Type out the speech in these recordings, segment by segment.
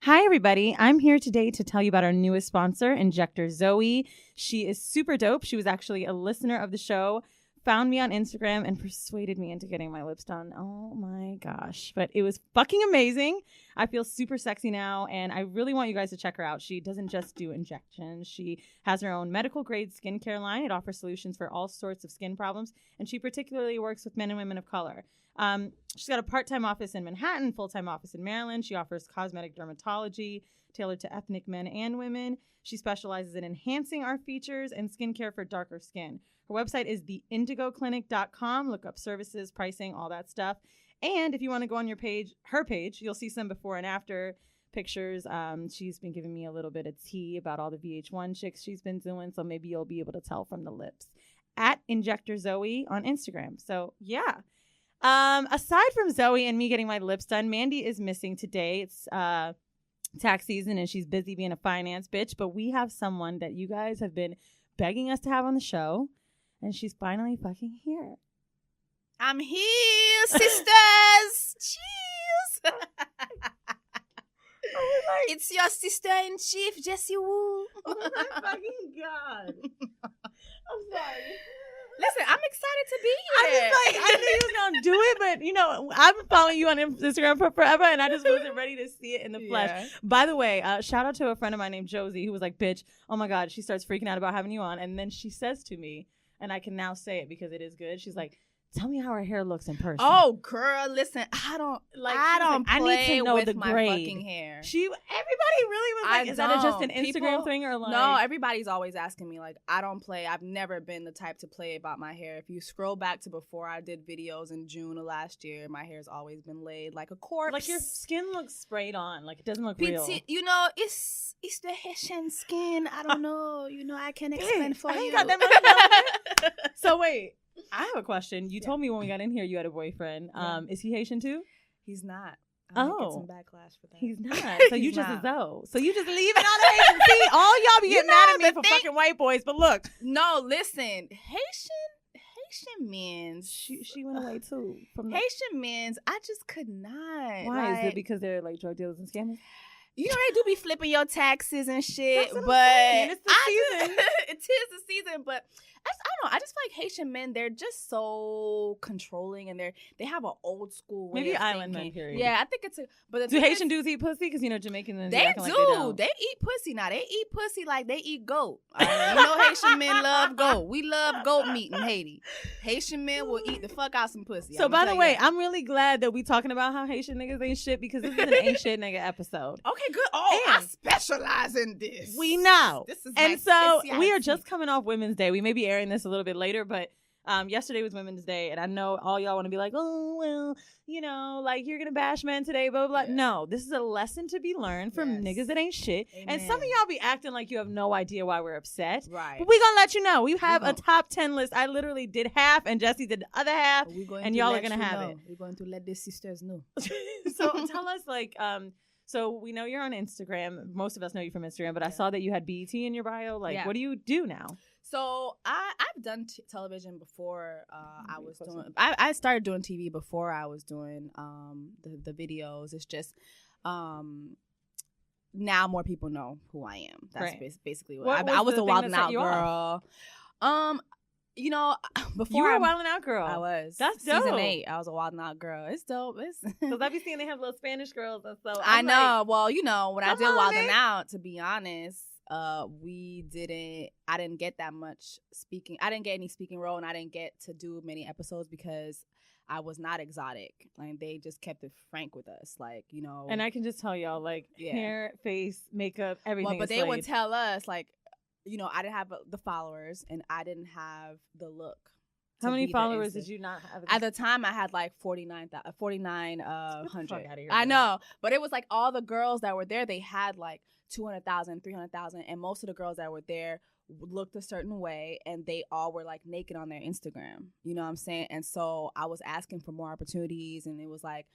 Hi, everybody. I'm here today to tell you about our newest sponsor, Injector-Zoe. She is super dope. She was actually a listener of the show, found me on Instagram, and persuaded me into getting my lips done. Oh, my gosh. But it was fucking amazing. I feel super sexy now, and I really want you guys to check her out. She doesn't just do injections. She has her own medical-grade skincare line. It offers solutions for all sorts of skin problems, and she particularly works with men and women of color. She's got a part-time office in Manhattan, full-time office in Maryland. She offers cosmetic dermatology tailored to ethnic men and women. She specializes in enhancing our features and skincare for darker skin. Her website is theindigoclinic.com. Look up services, pricing, all that stuff. And if you want to go on her page, you'll see some before and after pictures. She's been giving me a little bit of tea about all the VH1 chicks she's been doing, so maybe you'll be able to tell from the lips. At Injector-Zoe on Instagram. So, yeah. Aside from Zoe and me getting my lips done, Mandy is missing today. It's tax season and she's busy being a finance bitch, but we have someone that you guys have been begging us to have on the show, and she's finally fucking here. I'm here, sisters. Cheers. It's your sister-in-chief, Jessie Woo. Oh my fucking God. I'm sorry. Listen, I'm excited to be here. I knew you was going to do it, but, you know, I've been following you on Instagram for forever, and I just wasn't ready to see it in the flesh. Yeah. By the way, shout out to a friend of mine named Josie, who was like, bitch, oh my God, she starts freaking out about having you on. And then she says to me, and I can now say it because it is good, she's like, tell me how her hair looks in person. Oh, girl, listen, I don't play I need to know with the my grade. fucking hair. Everybody really was like, is that just an Instagram thing or like? No, everybody's always asking me, like, I don't play. I've never been the type to play about my hair. If you scroll back to before I did videos in June of last year, my hair's always been laid like a corpse. Like your skin looks sprayed on. Like it doesn't look real. You know, it's the Haitian skin. I don't know. You know, I can explain for you. I ain't got that much. So wait. I have a question. You told me when we got in here you had a boyfriend. Is he Haitian too? He's not. I might get some backlash for that. He's not. So you just Zoe. So you just leaving all the Haitians. See, all y'all be getting mad at me for fucking white boys. But look. No, listen. Haitian men's. She went away too. From Haitian men's, I just could not. Why? Is it because they're like drug dealers and scammers? You know, they do be flipping your taxes and shit, but it's the season. It is the season, but I don't know. I just feel like Haitian men, they're just so controlling, and they have an old school way. Maybe of island thinking. men, period. Yeah, I think it's but do Haitian dudes eat pussy? Because you know Jamaicans. They do. Like they eat pussy now. They eat pussy like they eat goat. You know, Haitian men love goat. We love goat meat in Haiti. Haitian men will eat the fuck out some pussy. So by the way, I'm really glad that we talking about how Haitian niggas ain't shit, because this is an ain't shit nigga episode. Okay, good. Oh, I specialize in this. We know. This is and so we are just coming off Women's Day. We may be airing this a little bit later, but yesterday was Women's Day, and I know all y'all want to be like, oh, well, you know, like you're going to bash men today, blah, blah, blah. Yes. No, this is a lesson to be learned from niggas that ain't shit. Amen. And some of y'all be acting like you have no idea why we're upset. Right. But we going to let you know. We have a top 10 list. I literally did half, and Jesse did the other half, and y'all are going to have it. We're going to let the sisters know. So tell us, like, so we know you're on Instagram. Most of us know you from Instagram, but I saw that you had BET in your bio. Like, what do you do now? So I've done television before. I started doing TV before I was doing the videos. It's just now more people know who I am. That's basically what I was a Wild 'N Out girl. You know, before you were a Wild 'N Out girl. I was. That's dope. Season 8. I was a Wild 'N Out girl. It's dope. Because I be seeing they have little Spanish girls, and so I know. Like, well, you know, when I did Wild 'N Out, to be honest, I didn't get that much speaking. I didn't get any speaking role, and I didn't get to do many episodes because I was not exotic. Like, they just kept it frank with us, like, you know. And I can just tell y'all, like, hair, face, makeup, everything. Well, but they would tell us, like, you know, I didn't have the followers, and I didn't have the look. How many followers did you not have? At the time, I had like 4,900. I know, but it was like all the girls that were there, they had like 200,000, 300,000, and most of the girls that were there looked a certain way, and they all were like naked on their Instagram. You know what I'm saying? And so I was asking for more opportunities, and it was like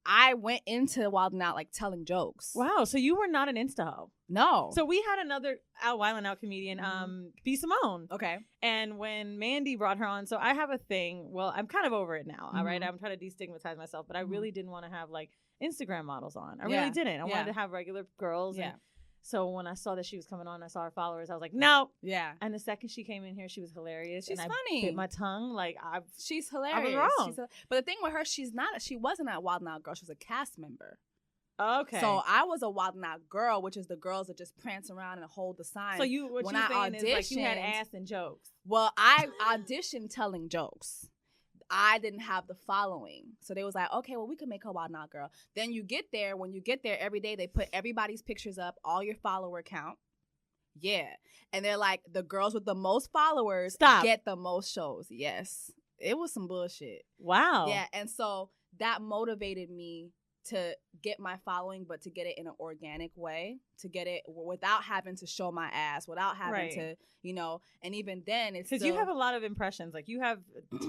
I went into Wild 'N Out like telling jokes. Wow, so you were not an Insta-hoe. No. So we had another Wild 'N Out comedian, B. Simone. Okay. And when Mandy brought her on, so I have a thing. Well, I'm kind of over it now. All right, I'm trying to destigmatize myself, but I really didn't want to have like Instagram models on. I really didn't. I wanted to have regular girls. Yeah. And so when I saw that she was coming on, I saw her followers. I was like, no. Yeah. And the second she came in here, she was hilarious. She's and funny. I bit my tongue. Like she's hilarious. I was wrong. But the thing with her, she wasn't a Wild 'N Out girl. She was a cast member. Okay. So I was a Wild 'N Out girl, which is the girls that just prance around and hold the sign. So what you're saying is like you had ass and jokes. Well, I auditioned telling jokes. I didn't have the following. So they was like, okay, well, we could make her Wild 'N Out girl. Then you get there. When you get there every day, they put everybody's pictures up, all your follower count. Yeah. And they're like, the girls with the most followers get the most shows. Yes. It was some bullshit. Wow. Yeah. And so that motivated me to get my following, but to get it in an organic way, to get it without having to show my ass, without having to, and even then it's because you have a lot of impressions. Like you have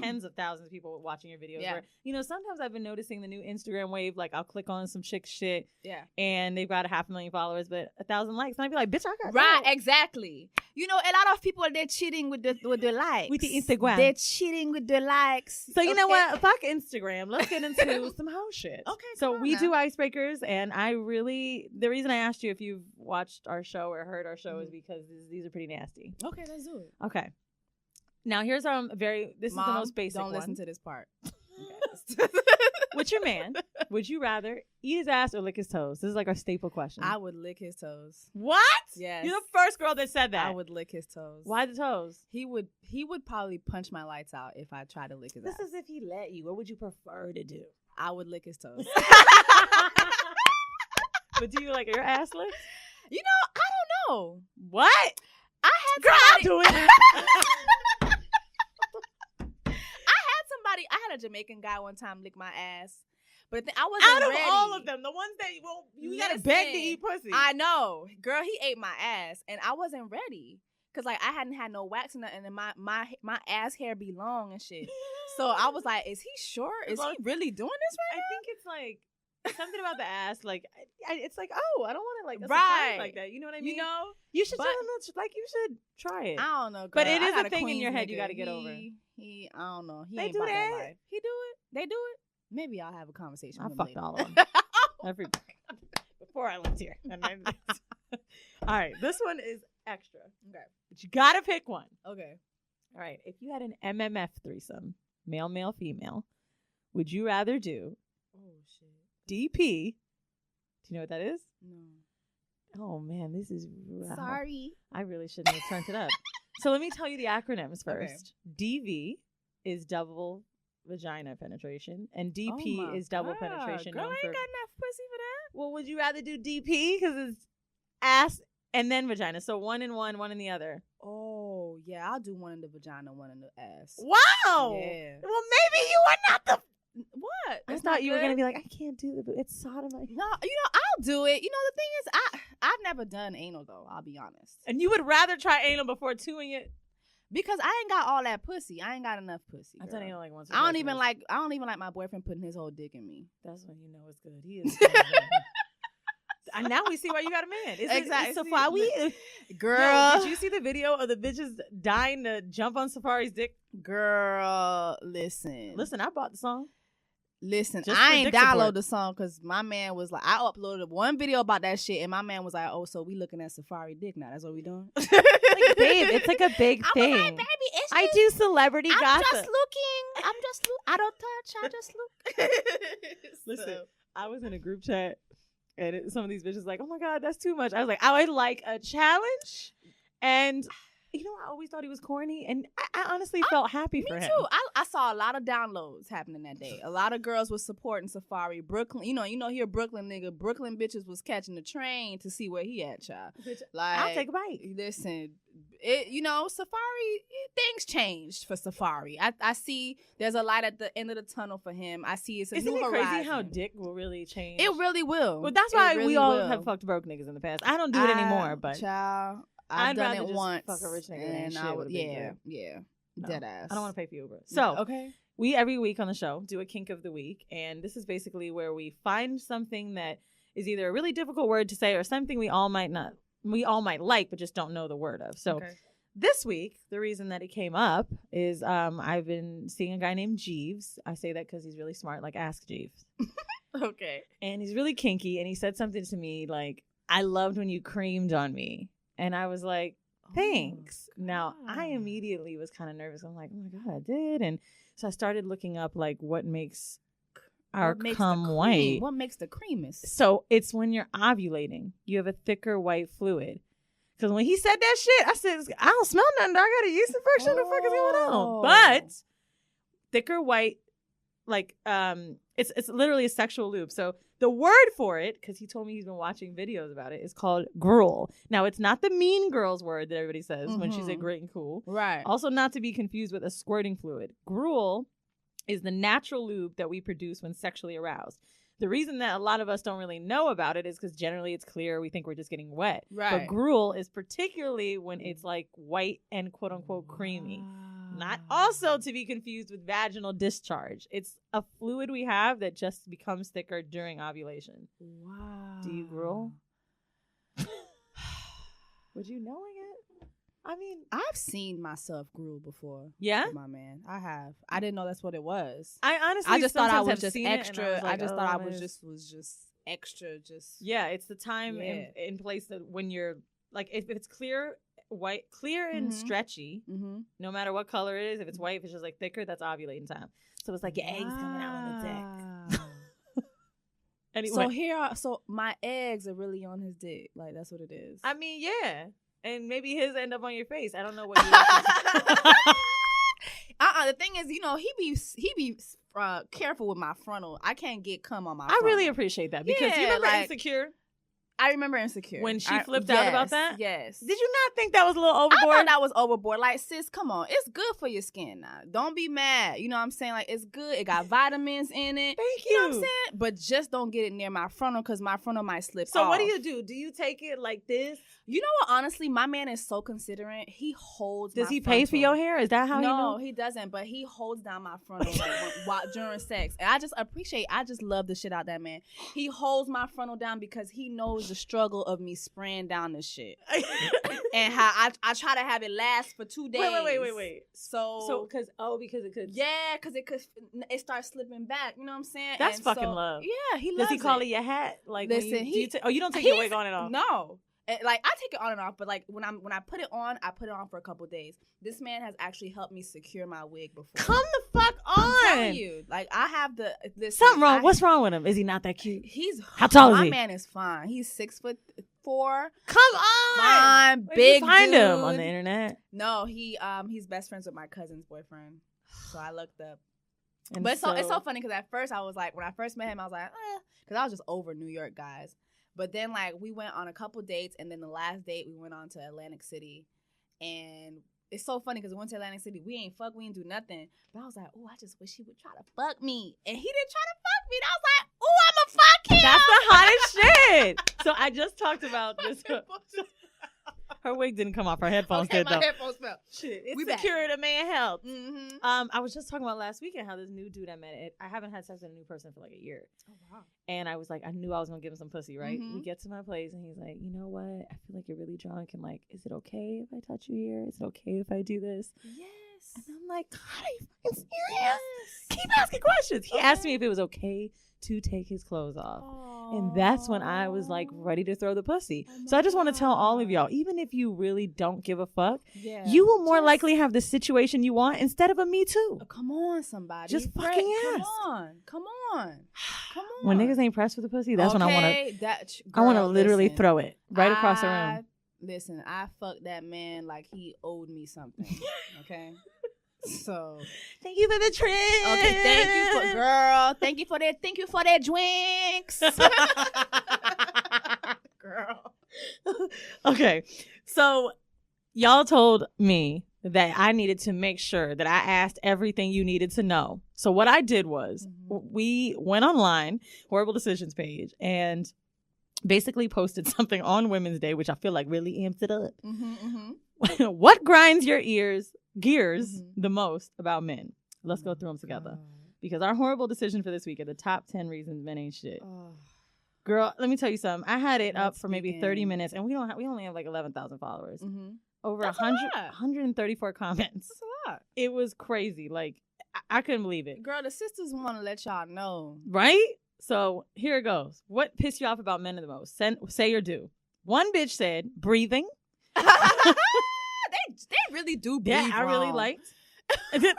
tens of thousands of people watching your videos. Yeah. Where, sometimes I've been noticing the new Instagram wave. Like I'll click on some chick shit. Yeah. And they've got 500,000 followers, but 1,000 likes. And I'd be like, bitch, I got right, exactly. A lot of people, they're cheating with the likes. With the Instagram. They're cheating with the likes. So you know what? Fuck Instagram. Let's get into some hoe shit. Okay. So we do Icebreakers, and the reason I asked you if you've watched our show or heard our show is because these are pretty nasty. Okay, let's do it. Okay. Now here's this is the most basic one. Don't listen to this part. With your man, would you rather eat his ass or lick his toes? This is like our staple question. I would lick his toes. What? Yes. You're the first girl that said that. I would lick his toes. Why the toes? He would probably punch my lights out if I tried to lick his ass. This is if he let you. What would you prefer to do? I would lick his toes. But do you like your ass licked? I don't know. What? I had girl, I'll do it. I had a Jamaican guy one time lick my ass, but I wasn't ready. Out of all of them, the ones that you gotta beg to eat pussy. I know, girl. He ate my ass, and I wasn't ready because I hadn't had no wax and nothing, and my ass hair be long and shit. So I was like, is he sure? Is he really doing this right now? I think it's like something about the ass. Like it's like, oh, I don't want to like right like that. You know what I mean? You should you should try it. I don't know, girl. But it is a thing in your head you got to get over. I don't know. He they ain't do about that. Life. He do it. They do it. Maybe I'll have a conversation. I with fucked him all of them. Everybody. Before I lived here. All right, this one is extra. Okay, but you gotta pick one. Okay. All right, if you had an MMF threesome, male, male, female, would you rather do? Oh shit. DP. Do you know what that is? No. Oh man, this is sorry. I really shouldn't have turned it up. So let me tell you the acronyms first. Okay. DV is double vagina penetration, and DP is double penetration. Girl, I ain't got enough pussy for that. Well, would you rather do DP because it's ass and then vagina? So one in one, one in the other. Oh yeah, I'll do one in the vagina, one in the ass. Wow. Yeah. Well, maybe you are not the. What? I thought you were gonna be like, I can't do it, but it's sodomite. No, I'll do it. The thing is, I've never done anal though. I'll be honest. And you would rather try anal before doing it because I ain't got all that pussy. I ain't got enough pussy. I've done anal like once. I don't even like my boyfriend putting his whole dick in me. That's when you know it's good. He is. And now we see why you got a man. Exactly. Safari. Girl. Yo, did you see the video of the bitches dying to jump on Safari's dick? Girl, listen. I bought the song. Listen, I ain't download the song because my man was like, I uploaded one video about that shit, and my man was like, oh, so we looking at Safari dick now. That's what we doing? Like, babe, it's like a big thing. I was like, baby, it's I do celebrity gossip. I'm just looking. I don't touch. I just look. Listen, I was in a group chat, and some of these bitches like, oh my God, that's too much. I was like, I would like a challenge. And I always thought he was corny, and I honestly felt happy for him. Me too. I saw a lot of downloads happening that day. A lot of girls was supporting Safari. Brooklyn, he a Brooklyn nigga. Brooklyn bitches was catching the train to see where he at, child. Like, I'll take a bite. Listen, Safari, things changed for Safari. I see there's a light at the end of the tunnel for him. I see it's a new horizon. Isn't it crazy how dick will really change? It really will. Well, that's why we all have fucked broke niggas in the past. I don't do it anymore, but child. I've done it once. Fuck a rich nigga and I would, yeah, no, dead ass. I don't want to pay for Uber. So okay, we every week on the show do a kink of the week, and this is basically where we find something that is either a really difficult word to say or something we all might like, but just don't know the word of. So this week, the reason that it came up is I've been seeing a guy named Jeeves. I say that because he's really smart. Like, ask Jeeves. Okay. And he's really kinky. And he said something to me like, I loved when you creamed on me. And I was like, thanks. Now, I immediately was kind of nervous. I'm like, oh my God, I did. And so I started looking up like what makes our cum white. What makes the creamiest? So it's when you're ovulating. You have a thicker white fluid. Because when he said that shit, I said, I don't smell nothing. I got a yeast infection. What the fuck is going on? But thicker white, like, it's literally a sexual lube. So the word for it, because he told me he's been watching videos about it, is called gruel. Now, it's not the mean girls word that everybody says when she's like great and cool. Right. Also not to be confused with a squirting fluid. Gruel is the natural lube that we produce when sexually aroused. The reason that a lot of us don't really know about it is because generally it's clear. We think we're just getting wet. Right. But gruel is particularly when it's like white and quote unquote creamy. Not also to be confused with vaginal discharge. It's a fluid we have that just becomes thicker during ovulation. Wow. Do you gruel? Would you knowing it? I mean, I've seen myself gruel before. Yeah? With my man. I have. I didn't know that's what it was. I honestly I just thought I was have just seen it, extra. and I, was like, I just thought I was man. just extra. Just Yeah, it's the time in place that when you're like, if it's clear and stretchy, no matter what color it is, if it's white, if it's just like thicker, that's ovulating time. So it's like your eggs coming out on the dick. Anyway. So my eggs are really on his dick. Like, that's what it is. I mean, yeah. And maybe his end up on your face. I don't know what you The thing is, you know, he be careful with my frontal. I can't get cum on my frontal. I really appreciate that because you remember Insecure? I remember Insecure. When she flipped out about that? Yes. Did you not think that was a little overboard? I thought that was overboard. Like, sis, come on. It's good for your skin now. Don't be mad. You know what I'm saying? Like, it's good. It got vitamins in it. Thank you. You know what I'm saying? But just don't get it near my frontal because my frontal might slip off. So what do? Do you take it like this? You know what? Honestly, my man is so considerate. He holds Does he pay for your hair? Is that how he knows? No, he doesn't. But he holds down my frontal while during sex. And I just love the shit out of that man. He holds my frontal down because he knows the struggle of me spraying down this shit. And how I try to have it last for 2 days. Wait. So because it could. Yeah, because it starts slipping back. You know what I'm saying? That's fucking love. Yeah, he loves it. Does he call it your hat? Like, listen, you don't take your wig on and off. No. Like, I take it on and off, but like when I put it on for a couple days. This man has actually helped me secure my wig before. Come the fuck on! I'm telling you, like, I have something wrong. What's wrong with him? Is he not that cute? How tall is he? My man is fine. He's 6'4". Come on! Fine, Where big did you find dude. him on the internet? No, he's best friends with my cousin's boyfriend. So I looked up. And but it's so funny because at first I was like, when I first met him, I was like, because I was just over New York guys. But then, like, we went on a couple dates, and then the last date, we went on to Atlantic City. And it's so funny because we went to Atlantic City. We ain't didn't do nothing. But I was like, oh, I just wish he would try to fuck me. And he didn't try to fuck me. And I was like, oh, I'm going to fuck him. That's the hottest shit. So I just talked about this. Her wig didn't come off. Her headphones did, though. My headphones fell. Shit, it's we secured a man health. Mm-hmm. I was just talking about last weekend how this new dude I met, I haven't had sex with a new person for like a year. Oh, wow. And I was like, I knew I was going to give him some pussy, right? Mm-hmm. We get to my place, and he's like, you know what? I feel like you're really drunk, and like, is it okay if I touch you here? Is it okay if I do this? Yes. And I'm like, God, are you fucking serious? Yes. Keep asking questions. He asked me if it was okay to take his clothes off. And that's when I was like ready to throw the pussy. So I just want to tell all of y'all, even if you really don't give a fuck, you will more likely have the situation you want instead of a me too. Come on, somebody. Just fucking ask. Come on. When niggas ain't pressed with the pussy, that's when I want to literally throw it right across the room. Listen, I fucked that man like he owed me something. Okay? So thank you for the trip. Okay, Thank you for that. Thank you for that drinks. Girl. Okay. So y'all told me that I needed to make sure that I asked everything you needed to know. So what I did was we went online, Whorible Decisions page, and basically posted something on Women's Day, which I feel like really amped it up. What grinds your gears the most about men? Let's go through them together. Because our horrible decision for this week are the top 10 reasons men ain't shit. Girl, let me tell you something. I had it up for maybe 30 minutes, and we only have like 11,000 followers. Over 134 comments. That's a lot. It was crazy. Like, I couldn't believe it. Girl, the sisters want to let y'all know. Right? So here it goes. What pissed you off about men the most? Say or do. One bitch said breathing. They really do breathe I really wrong. liked. Do you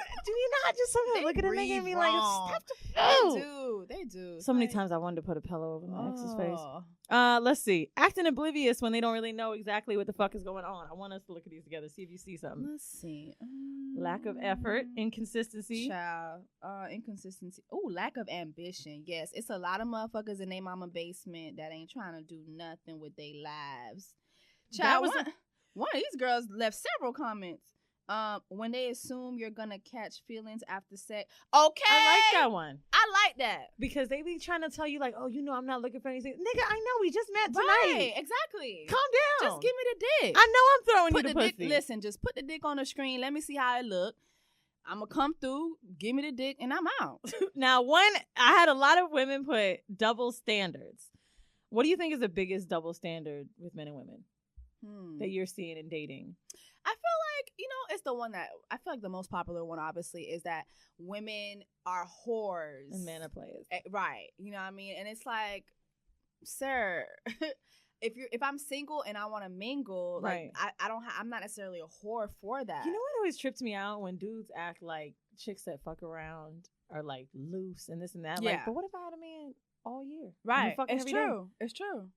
not just sometimes look at a nigga and be like, stop the They do. So many times I wanted to put a pillow over my ex's face. Oh. Let's see. Acting oblivious when they don't really know exactly what the fuck is going on. I want us to look at these together, see if you see something. Let's see. Lack of effort, inconsistency. Child. Inconsistency. Oh, lack of ambition. Yes, it's a lot of motherfuckers in their mama basement that ain't trying to do nothing with their lives. Child, one of these girls left several comments. When they assume you're gonna catch feelings after sex. Okay, I like that one. I like that because they be trying to tell you like, oh, you know, I'm not looking for anything. Nigga, I know we just met tonight. Right, exactly. Calm down. Just give me the dick. I know I'm throwing put you the pussy. Listen, just put the dick on the screen. Let me see how it look. I'm gonna come through. Give me the dick, and I'm out. Now, I had a lot of women put double standards. What do you think is the biggest double standard with men and women that you're seeing in dating? I feel like, it's the one that I feel like the most popular one, obviously, is that women are whores and men are players. Right. You know what I mean? And it's like, sir, if I'm single and I want to mingle, right. like I'm not necessarily a whore for that. You know what always trips me out when dudes act like chicks that fuck around are like loose and this and that. Yeah. Like, but what if I had a man all year? Right. It's true. It's true.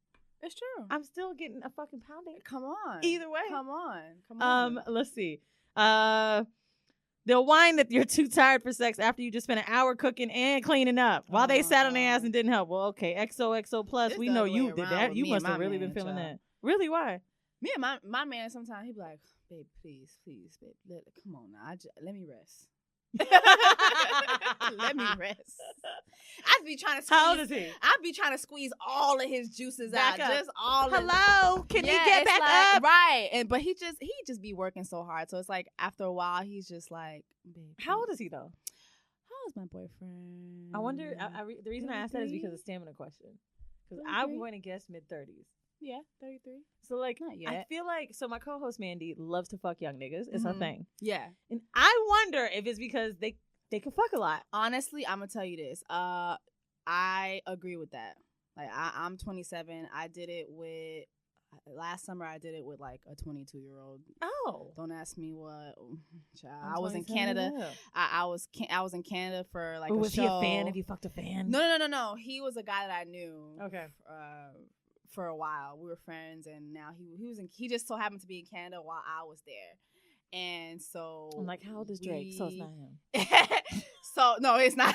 It's true. I'm still getting a fucking pounding. Come on. Either way. Come on. Let's see. They'll whine that you're too tired for sex after you just spent an hour cooking and cleaning up while they sat on their ass and didn't help. Well, okay, XOXO plus, we know you did that. You must have really been feeling that. Really? Why? Me and my man, sometimes he be like, babe, please, babe, come on now. Let me rest. Let me rest. I'd be trying to squeeze. How old is he? I'd be trying to squeeze all of his juices back out. Up. Just all of Hello, can you get back up? Right. But he just be working so hard. So it's like after a while he's just like, babe. How old is he though? How old's my boyfriend? I wonder the reason I asked that is because of stamina question. Because I'm going to guess mid-30s. Yeah, 33. So, like, not yet. I feel like, so my co-host Mandy loves to fuck young niggas. It's her thing. Yeah. And I wonder if it's because they can fuck a lot. Honestly, I'm going to tell you this. I agree with that. Like, I'm 27. I did it with, last summer I did it with, like, a 22-year-old. Oh. Don't ask me what. Child. I was in Canada. I was in Canada for, like, was a show. Was he a fan if you fucked a fan? No. He was a guy that I knew. Okay. For a while, we were friends, and now he just so happened to be in Canada while I was there, and so I'm like, how old is Drake? So it's not him. So no, it's not.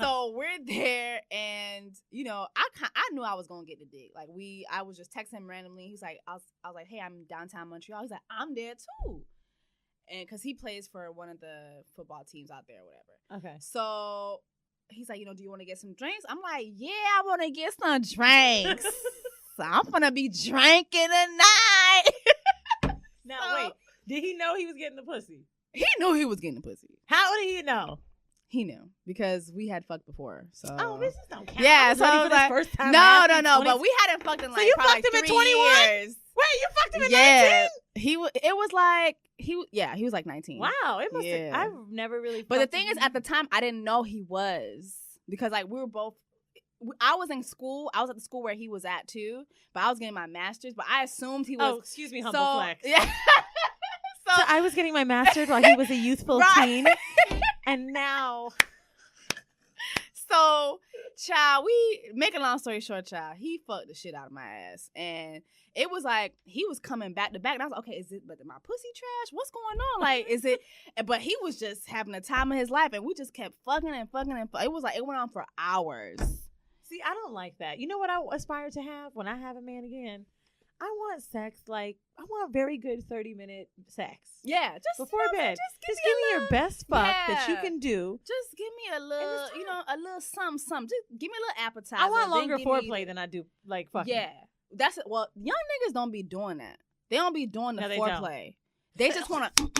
So we're there, and I knew I was gonna get the dick. Like I was just texting him randomly. He's like, I was like, hey, I'm downtown Montreal. He's like, I'm there too, and because he plays for one of the football teams out there or whatever. Okay. So he's like, do you want to get some drinks? I'm like, yeah, I want to get some drinks. So I'm gonna be drinking tonight. Now wait, did he know he was getting the pussy? He knew he was getting the pussy. How did he know? He knew because we had fucked before. So this don't count. Yeah, so I was like, first time no, but we hadn't fucked in like, so you fucked him at 21? Years. Wait, you fucked him at 19? It was like he was like 19. Wow, it must have, I've never really. But the thing is, at the time, I didn't know he was because like we were both. I was in school. I was at the school where he was at too, but I was getting my master's. But I assumed he was. Oh, excuse me, humble flex. Yeah. So I was getting my master's while he was a youthful teen, and now. So, child, make a long story short, child, he fucked the shit out of my ass, and it was like he was coming back to back, and I was like, okay, is it? But my pussy trash? What's going on? Like, is it? But he was just having the time of his life, and we just kept fucking and fucking and it was like it went on for hours. See, I don't like that. You know what I aspire to have when I have a man again? I want sex like I want very good 30-minute sex. Yeah, just before bed. Just give me your best fuck that you can do. Just give me a little, a little something. Just give me a little appetizer. I want longer foreplay than I do like fucking. Yeah, that's it. Well, young niggas don't be doing that. They don't be doing the foreplay. They just want to.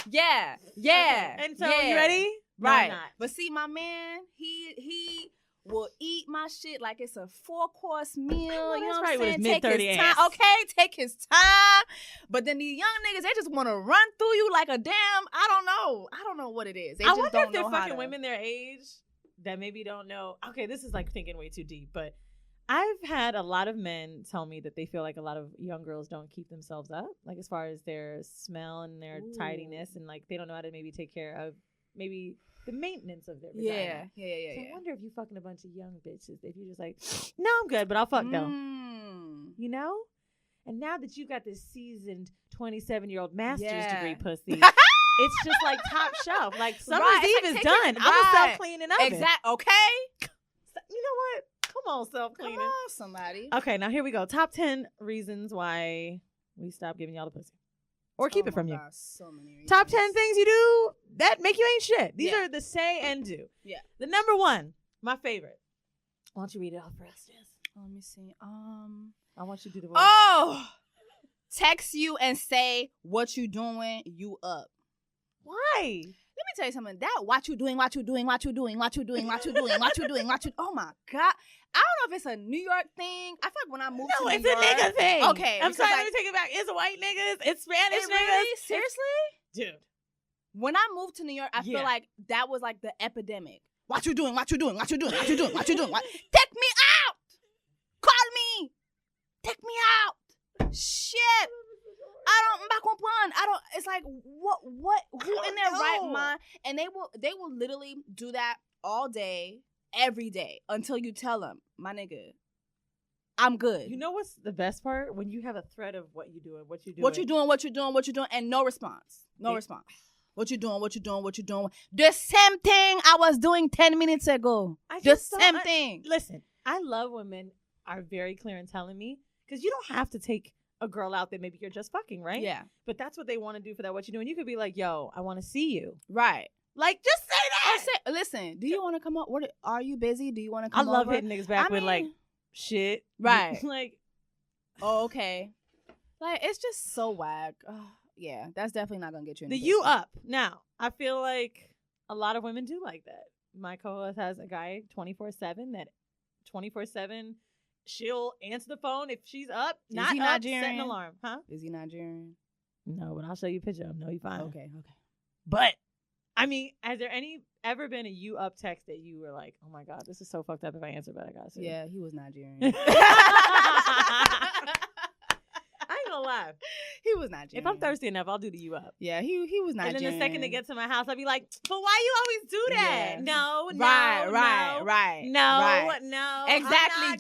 Yeah. Okay. And so you ready? Right. No, but see, my man, he will eat my shit like it's a 4-course meal. You know what I'm saying? Take his time. Okay, take his time. But then these young niggas, they just want to run through you like a damn. I don't know what it is. They I just wonder don't if they're know fucking women their age that maybe don't know. Okay, this is like thinking way too deep, but I've had a lot of men tell me that they feel like a lot of young girls don't keep themselves up, like as far as their smell and their tidiness, and like they don't know how to maybe take care of maybe the maintenance of their vagina. Yeah. So I wonder if you fucking a bunch of young bitches, if you just like, no, I'm good, but I'll fuck though. You know? And now that you got this seasoned 27-year-old master's degree pussy, it's just like top shelf. Like Summer's Eve is done. I'm a self-cleaning oven. Exactly. Okay. You know what? Come on, self-cleaning. Come on, somebody. Okay, now here we go. Top 10 reasons why we stop giving y'all the pussy. Or keep it from you. So many reasons. Top 10 things you do that make you ain't shit. These are the say and do. Yeah. The number one, my favorite. Why don't you read it off for us, Jess? Let me see. I want you to do the voice. Oh! Text you and say, what you doing, you up. Why? Let me tell you something. That what you doing. Oh my God. I don't know if it's a New York thing. I feel like when I moved to New York. No, it's a nigga thing. Okay. I'm sorry, let me take it back. It's white niggas. It's Spanish niggas. Really? Seriously? Dude. When I moved to New York, I feel like that was like the epidemic. What you doing? Take me out. Call me. Take me out. Shit. It's like who in their right mind? And they will literally do that all day, every day, until you tell them, my nigga, I'm good. You know what's the best part? When you have a thread of what you doing, and no response. What you doing? The same thing I was doing 10 minutes ago. The same thing. Listen, I love when men are very clear in telling me, because you don't have to take a girl out that maybe you're just fucking, right? Yeah. But that's what they want to do for that. What you doing? You could be like, yo, I want to see you. Right. Like, just say that. Listen, do you want to come up? Are you busy? Do you want to come over? I love hitting niggas back with like shit. Right. Like, oh, okay. Like, it's just so whack. Yeah, that's definitely not going to get you in the you up. Now, I feel like a lot of women do like that. My co-host has a guy 24/7 that 24/7 she'll answer the phone if she's up. Not up, set an alarm. Huh? Is he Nigerian? No, but I'll show you a picture of him. No, he's fine. Okay. But, I mean, has there ever been a you up text that you were like, oh my God, this is so fucked up if I answer, but I got to? Yeah, he was Nigerian. I ain't gonna lie. He was Nigerian. If I'm thirsty enough, I'll do the you up. Yeah, he was Nigerian. And then the second they get to my house, I'll be like, but why you always do that? Yeah. No. Right. No. Exactly.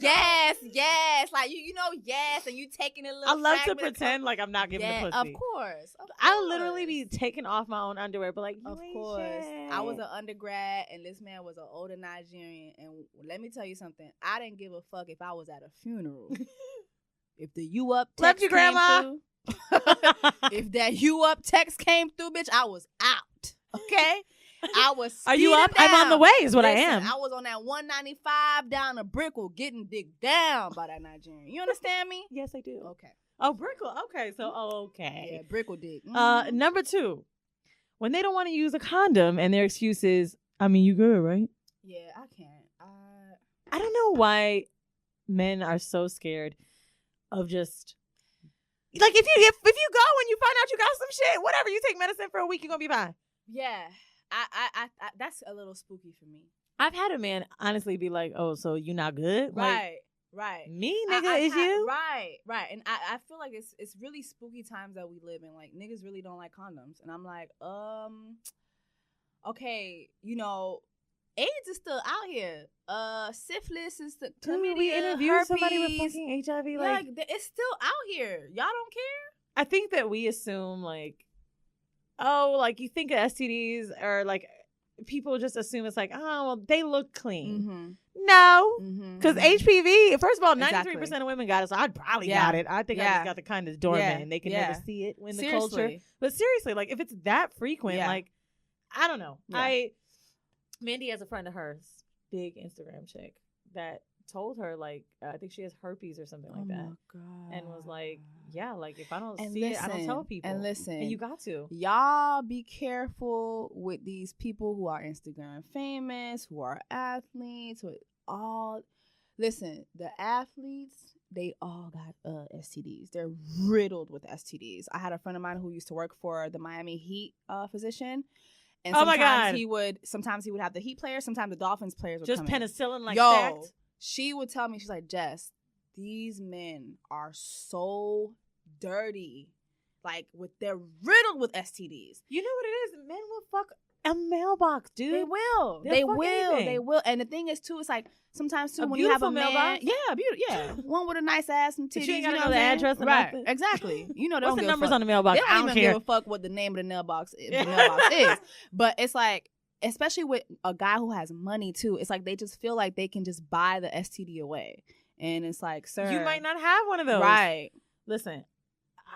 Yes. Like, you know, yes. And you taking a little I love to pretend like I'm not giving the pussy. Of course. I'll literally be taking off my own underwear, but like, of course. I was an undergrad and this man was an older Nigerian. And let me tell you something. I didn't give a fuck if I was at a funeral. If the you up text came through, if that you up text came through, bitch, I was out. Okay? I was Are you up? down. I'm on the way is what Listen, I am. I was on that 195 down to Brickell getting digged down by that Nigerian. You understand me? Yes, I do. Okay. Oh, Brickell. Okay. So, okay. Yeah, Brickell dig. Number 2, when they don't want to use a condom and their excuse is, I mean, you good, right? Yeah, I can't. I don't know why men are so scared of just like if you go and you find out you got some shit, whatever, you take medicine for a week, you're gonna be fine. Yeah, I that's a little spooky for me. I've had a man honestly be like, "Oh, so you not good?" Right. Me, nigga, is you? Right. And I feel like it's really spooky times that we live in. Like, niggas really don't like condoms, and I'm like, okay, you know, AIDS is still out here. Syphilis is still. Dude, we interviewed herpes, somebody with fucking HIV. Like, it's still out here. Y'all don't care? I think that we assume like, oh, like you think of STDs or like people just assume it's like, oh, well, they look clean. Mm-hmm. No, because HPV. First of all, 93% of women got it, so I'd probably got it. I think I just got the kind that's dormant, and they can never see it in the culture. But seriously, like if it's that frequent, like I don't know. Yeah. Mandy has a friend of hers, big Instagram chick, that told her like I think she has herpes or something like that. Oh my God. And was like, yeah, like if I don't see it, I don't tell people. And listen, and you got to. Y'all be careful with these people who are Instagram famous, who are athletes, with all. Listen, the athletes, they all got STDs. They're riddled with STDs. I had a friend of mine who used to work for the Miami Heat physician. And Oh my God. sometimes he would have the Heat players, sometimes the Dolphins players would Just come in. penicillin like Yo, stacked. she would tell me, she's like, Jess, these men are so dirty. Like, they're riddled with STDs. You know what it is? Men will fuck a mailbox, dude. They will. They'll They fuck will. anything. They will. And the thing is, too, it's like, sometimes, too, A when you have a beautiful man. mailbox? Yeah, beautiful. Yeah. One with a nice ass and But titties. you ain't gotta know know what the I'm saying? address or right. nothing. Exactly. You know, they What's don't the give a numbers fuck. on the mailbox? They I don't don't even care. give a fuck what the name of the mailbox is. But it's like, especially with a guy who has money, too, it's like they just feel like they can just buy the STD away. And it's like, sir. You might not have one of those. Right. Listen.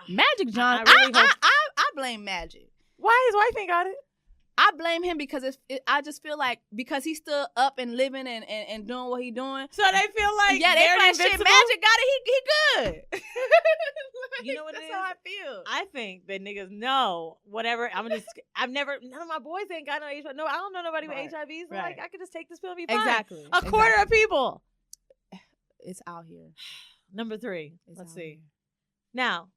Magic John. I really hope. I blame Magic. Why his wife ain't got it? I blame him because I just feel like because he's still up and living and doing what he's doing. So they feel like Yeah, they they're feel like shit. invincible? Magic got it. He good. You know what it That's is? how I feel. I think that niggas know whatever. None of my boys ain't got no HIV. No, I don't know nobody Right. with HIV. So Right. like, I could just take this pill and be fine. Exactly. A quarter of people. It's out here. Number 3. It's Let's out see. here. Now,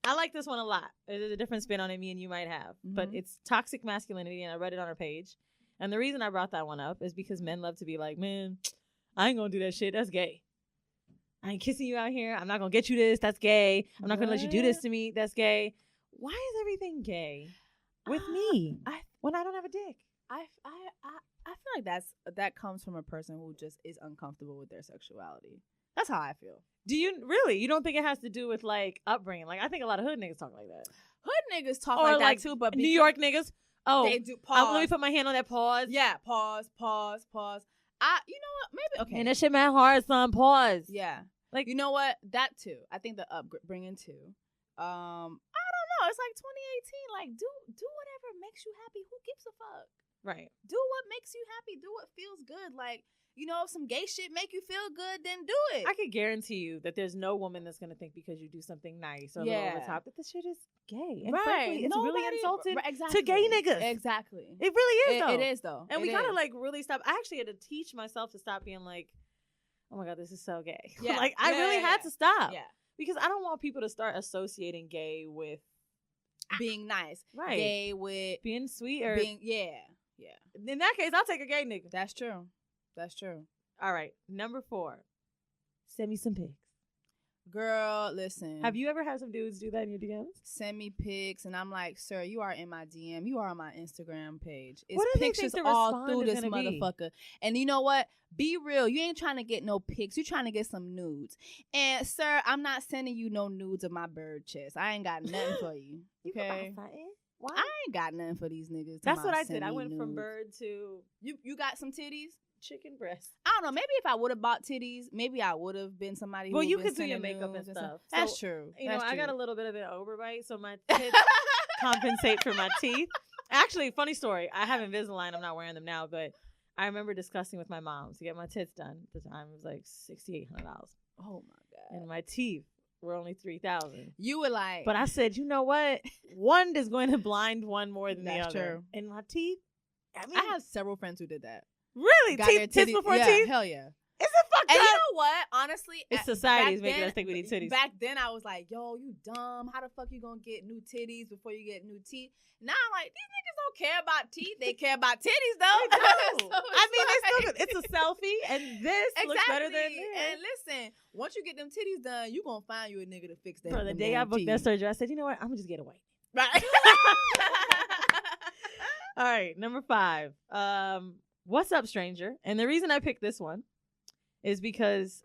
I like this one a lot. There's a different spin on it me and you might have. But Mhm. it's toxic masculinity, and I read it on her page. And the reason I brought that one up is because men love to be like, man, I ain't gonna do that shit. That's gay. I ain't kissing you out here. I'm not gonna get you this. That's gay. I'm not gonna let you do this to me. That's gay. Why is everything gay with me when I don't have a dick? I feel like that comes from a person who just is uncomfortable with their sexuality. That's how I feel. Do you really? You don't think it has to do with like upbringing? Like I think a lot of hood niggas talk like that. Hood niggas talk Or like like that too, but New York niggas. Oh, they do pause. let me put my hand on that pause. Yeah, pause. You know what? Maybe okay. And that shit mad hard, son. Pause. Yeah. Like You know what? That too. I think the upbringing too. I don't know. It's like 2018. Like, do whatever makes you happy. Who gives a fuck? right. Do what makes you happy. Do what feels good. Like, you know, if some gay shit make you feel good, then do it. I could guarantee you that there's no woman that's gonna think because you do something nice or a little over the top that this shit is gay. And frankly, it's really insulting exactly. to gay niggas. Exactly. It really is though. It is though. And we gotta like really stop. I actually had to teach myself to stop being like, oh my God, this is so gay. Yeah. Like I really had to stop. Yeah. Because I don't want people to start associating gay with Being nice. right. Gay with Being sweet or being in that case, I'll take a gay nigga. That's true. That's true. All right. Number 4. Send me some pics. Girl, listen. Have you ever had some dudes do that in your DMs? Send me pics, and I'm like, sir, you are in my DM. You are on my Instagram page. It's What do they think pictures the all response through is this gonna be? motherfucker. And you know what? Be real. You ain't trying to get no pics. You trying to get some nudes. And sir, I'm not sending you no nudes of my bird chest. I ain't got nothing for you. Okay. Why? I ain't got nothing for these niggas. That's Talking what about I said. send I me went from nudes. bird to You got some titties? chicken breast. I don't know. Maybe if I would have bought titties, maybe I would have been somebody who Well, you been could do your sending makeup and nudes stuff. That's So, true. You know, That's I got a true. little bit of an overbite, so my tits compensate for my teeth. Actually, funny story. I have Invisalign. I'm not wearing them now, but I remember discussing with my mom to get my tits done. At the time, it was like $6,800, Oh my God. and my teeth were only $3,000. You were like, But I said, you know what? One is going to blind one more than That's the other. true. And my teeth. I mean, I have several friends who did that. really Got their teeth, tits titties- before yeah, teeth. Hell yeah. Is it fucked And up? you know what? Honestly, It's society's back making then- us think we need titties. Back then, I was like, yo, you dumb. How the fuck you gonna get new titties before you get new teeth? Now I'm like, these niggas don't care about teeth. They care about titties, though. They do. So I mean, it's they like- still. It's a selfie, and this looks better than Exactly. this. And listen, once you get them titties done, you gonna find you a nigga to fix that. Bro, the them day I damn booked that teeth. surgery, I said, you know what? I'm gonna just get away. Right. All right, number 5. What's up, stranger? And the reason I picked this one is because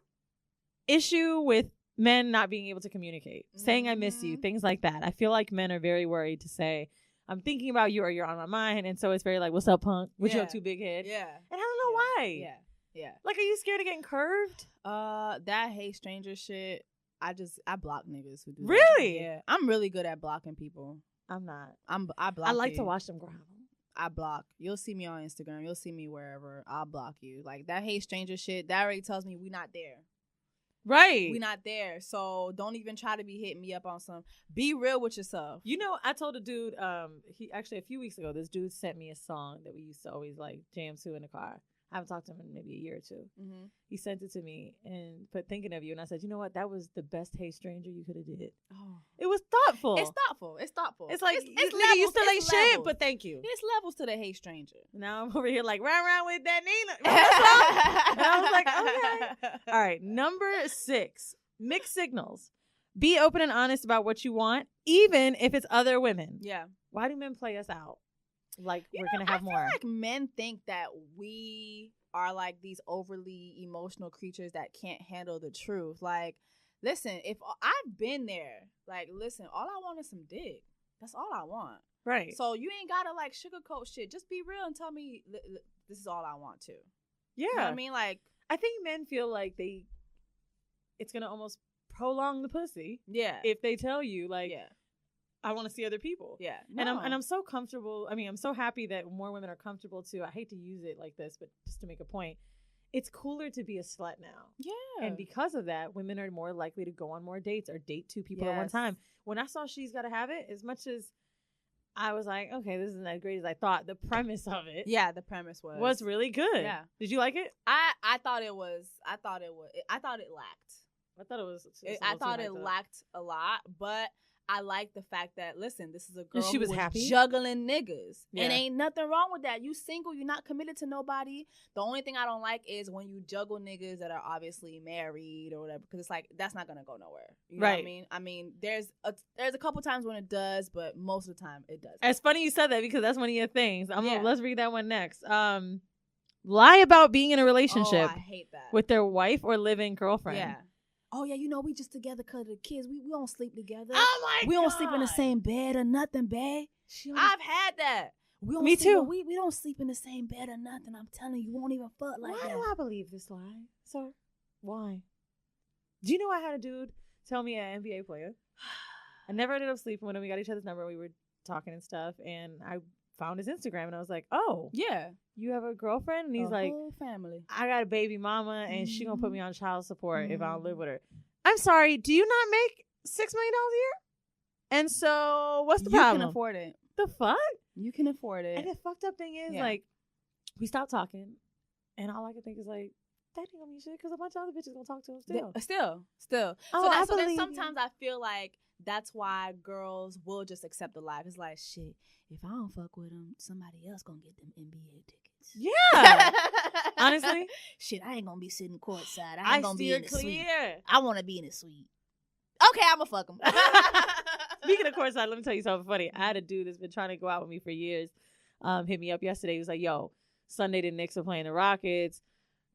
issue with men not being able to communicate, saying I miss you, Mhm. things like that. I feel like men are very worried to say, I'm thinking about you or you're on my mind. And so it's very like, what's up, punk? What you Yeah. up to, big head? Yeah. And I don't know why. Yeah. Yeah. Like, are you scared of getting curved? That hate stranger shit. I block niggas who do that. Really? Yeah. I'm really good at blocking people. I'm not. I block I like you. to watch them growl. I block. You'll see me on Instagram. You'll see me wherever. I'll block you. Like that hate stranger shit, that already tells me we not there. Right. We not there. So don't even try to be hitting me up on some. Be real with yourself. You know, I told a dude, he actually a few weeks ago, this dude sent me a song that we used to always like jam to in the car. I haven't talked to him in maybe a year or two. Mm-hmm. He sent it to me and put thinking of you. And I said, you know what? That was the best Hey Stranger you could have did. Oh. It was thoughtful. It's thoughtful. It's like, it's nigga, you still ain't shit, levels. but thank you. There's levels to the Hey Stranger. Now I'm over here like, round with that Nina. And I was like, okay. All right. Number 6, mixed signals. Be open and honest about what you want, even if it's other women. Yeah. Why do men play us out? Like, we're going to have more. I feel like men think that we are like these overly emotional creatures that can't handle the truth. Like, listen, if I've been there, like, listen, all I want is some dick. That's all I want. Right. So you ain't gotta like sugarcoat shit. Just be real and tell me this is all I want to. Yeah. You know what I mean? Like, I think men feel like it's going to almost prolong the pussy. Yeah. If they tell you, like, yeah. I want to see other people. Yeah. And I'm so comfortable. I mean, I'm so happy that more women are comfortable too. I hate to use it like this, but just to make a point, it's cooler to be a slut now. Yeah. And because of that, women are more likely to go on more dates or date 2 people at one time. When I saw She's Gotta Have It, as much as I was like, okay, this isn't as great as I thought, the premise of it. Yeah, the premise was really good. Yeah. Did you like it? I thought it lacked. I thought it was. I thought it lacked a lot, but I like the fact that, listen, this is a girl she was who happy juggling niggas. Yeah. And ain't nothing wrong with that. You single, you're not committed to nobody. The only thing I don't like is when you juggle niggas that are obviously married or whatever, because it's like, that's not going to go nowhere. You know what I mean? I mean, there's a couple times when it does, but most of the time it doesn't. It's funny you said that because that's one of your things. Let's read that one next. Lie about being in a relationship I hate that. with their wife or live-in girlfriend. Yeah. Oh, yeah, you know, we just together because of the kids. We don't sleep together. Oh, my God. We don't sleep in the same bed or nothing, babe. I've had that. Me too. We don't sleep in the same bed or nothing. I'm telling you, we won't even fuck like that. Why do I believe this lie, sir? Why? Do you know I had a dude tell me, an NBA player? I never ended up sleeping with him. We got each other's number. We were talking and stuff, and I found his Instagram, and I was like, oh. Yeah. You have a girlfriend? And he's like, whole family. I got a baby mama, and she gonna put me on child support if I don't live with her. I'm sorry, do you not make $6 million a year? And so, what's the problem? You can afford it. The fuck? You can afford it. And the fucked up thing is, like, we stopped talking, and all I could think is, like, that ain't gonna be shit, because a bunch of other bitches gonna talk to him still. Still. Oh, so then sometimes I feel like that's why girls will just accept the lie. It's like, shit, if I don't fuck with them, somebody else gonna get them NBA tickets. Yeah. Honestly. Shit, I ain't gonna be sitting courtside. I ain't gonna be in the suite. Clear. I want to be in the suite. Okay, I'm gonna fuck him. Speaking of courtside, let me tell you something funny. I had a dude that's been trying to go out with me for years. Hit me up yesterday. He was like, yo, Sunday the Knicks are playing the Rockets.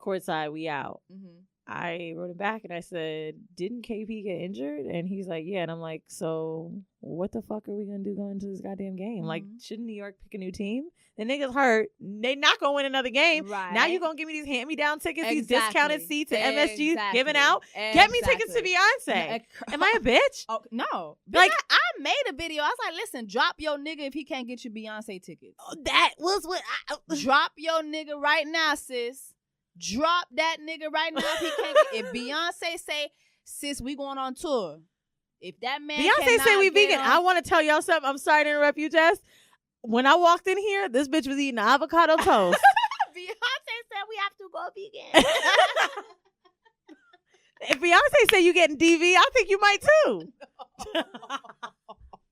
Courtside, we out. Mm-hmm. I wrote him back and I said, didn't KP get injured? And he's like, yeah. And I'm like, so what the fuck are we going to do going into this goddamn game? Mm-hmm. Like, shouldn't New York pick a new team? The niggas hurt. They not going to win another game. Right. Now you're going to give me these hand-me-down tickets, these discounted seats at MSG giving out. Get me tickets to Beyonce. Am I a bitch? Oh, no. Like, I made a video. I was like, listen, drop your nigga if he can't get you Beyonce tickets. That was what drop your nigga right now, sis. Drop that nigga right now if he can't get, if Beyonce say, sis, we going on tour. If that man Beyonce say we vegan. I want to tell y'all something. I'm sorry to interrupt you, Jess. When I walked in here, this bitch was eating avocado toast. Beyonce said we have to go vegan. If Beyonce say you getting DV, I think you might too.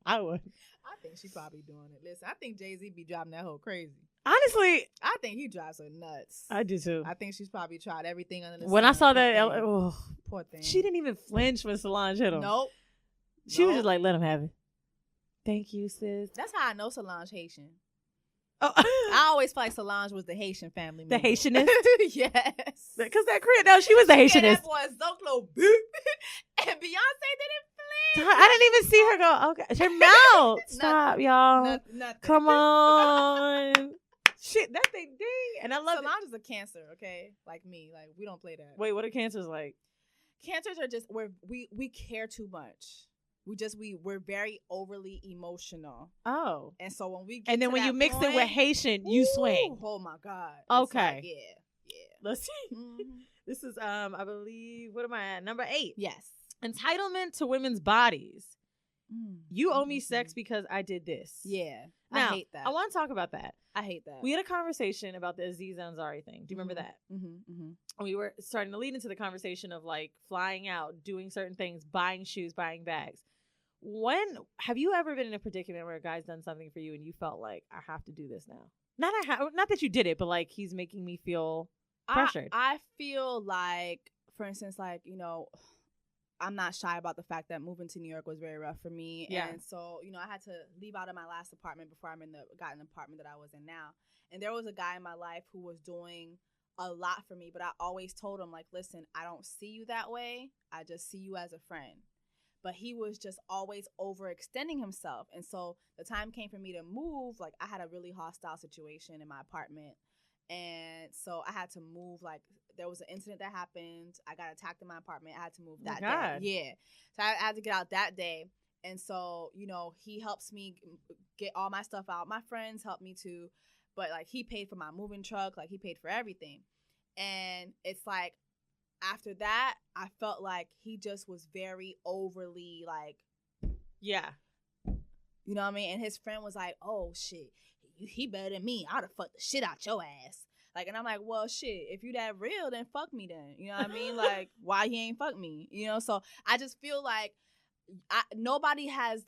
I would. I think she probably doing it. Listen, I think Jay-Z be driving that whole crazy. Honestly, I think he drives her nuts. I do too. I think she's probably tried everything under the sun. When I saw that, poor thing. She didn't even flinch when Solange hit him. Nope. She was just like, let him have it. Thank you, sis. That's how I know Solange Haitian. Oh. I always felt like Solange was the Haitian family member. The Haitianist? Yes. Because that crib, no, she was the Haitianist. Yeah, that boy Zoclo boop. And Beyonce didn't flinch. I didn't even see her go, okay. Her mouth. Stop, y'all. Nothing. Come on. Shit, that thing ding. And I love Solange is a cancer, okay? Like me. Like, we don't play that. Wait, what are cancers like? Cancers are just, we care too much. We're very overly emotional. Oh. And so when we get and then to when that you mix point, it with Haitian, you swing. Oh my God. Okay. Like, yeah. Let's see. Mm-hmm. This is I believe, what am I at? Number 8. Yes. Entitlement to women's bodies. You owe me sex because I did this. Yeah. Now, I hate that. I want to talk about that. I hate that. We had a conversation about the Aziz Ansari thing. Do you remember that? We were starting to lead into the conversation of like flying out, doing certain things, buying shoes, buying bags. When have you ever been in a predicament where a guy's done something for you and you felt like, I have to do this now? Not that you did it, but like he's making me feel pressured. I feel like, for instance, like, you know, I'm not shy about the fact that moving to New York was very rough for me. Yeah. And so, you know, I had to leave out of my last apartment before got an apartment that I was in now. And there was a guy in my life who was doing a lot for me, but I always told him, like, listen, I don't see you that way. I just see you as a friend. But he was just always overextending himself. And so the time came for me to move. Like, I had a really hostile situation in my apartment. And so I had to move. Like, there was an incident that happened. I got attacked in my apartment. I had to move that day. Yeah. So I had to get out that day. And so, you know, he helps me get all my stuff out. My friends helped me too. But, like, he paid for my moving truck. Like, he paid for everything. And it's like, after that, I felt like he just was very overly, like, yeah. You know what I mean? And his friend was like, oh, shit, he better than me. I'd have fucked the shit out your ass. Like, and I'm like, well, shit, if you that real, then fuck me then. You know what I mean? Like, why he ain't fuck me? You know? So I just feel like nobody has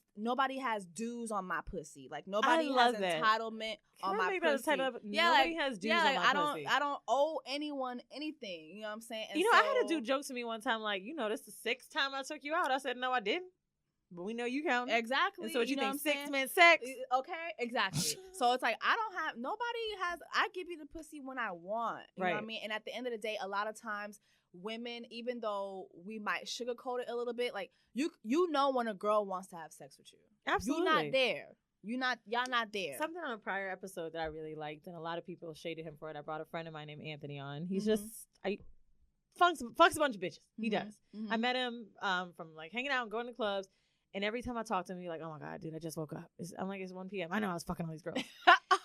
dues on my pussy. Like, nobody has entitlement on my pussy. Nobody has dues on my pussy. I don't owe anyone anything. You know what I'm saying? And you know, I had a dude joke to me one time, like, you know, this is the 6th time I took you out. I said, no, I didn't. But we know you count. Exactly. And so what you think, 6 men sex? Okay, exactly. So it's like, I give you the pussy when I want. You know what I mean? And at the end of the day, a lot of times, women, even though we might sugarcoat it a little bit, like, you know when a girl wants to have sex with you. Absolutely. You're not there. Y'all not there. Something on a prior episode that I really liked, and a lot of people shaded him for it. I brought a friend of mine named Anthony on. He's just, fucks a bunch of bitches. He does. I met him from, like, hanging out and going to clubs. And every time I talk to him, he's like, oh my God, dude, I just woke up. I'm like, it's 1 p.m. I know I was fucking all these girls.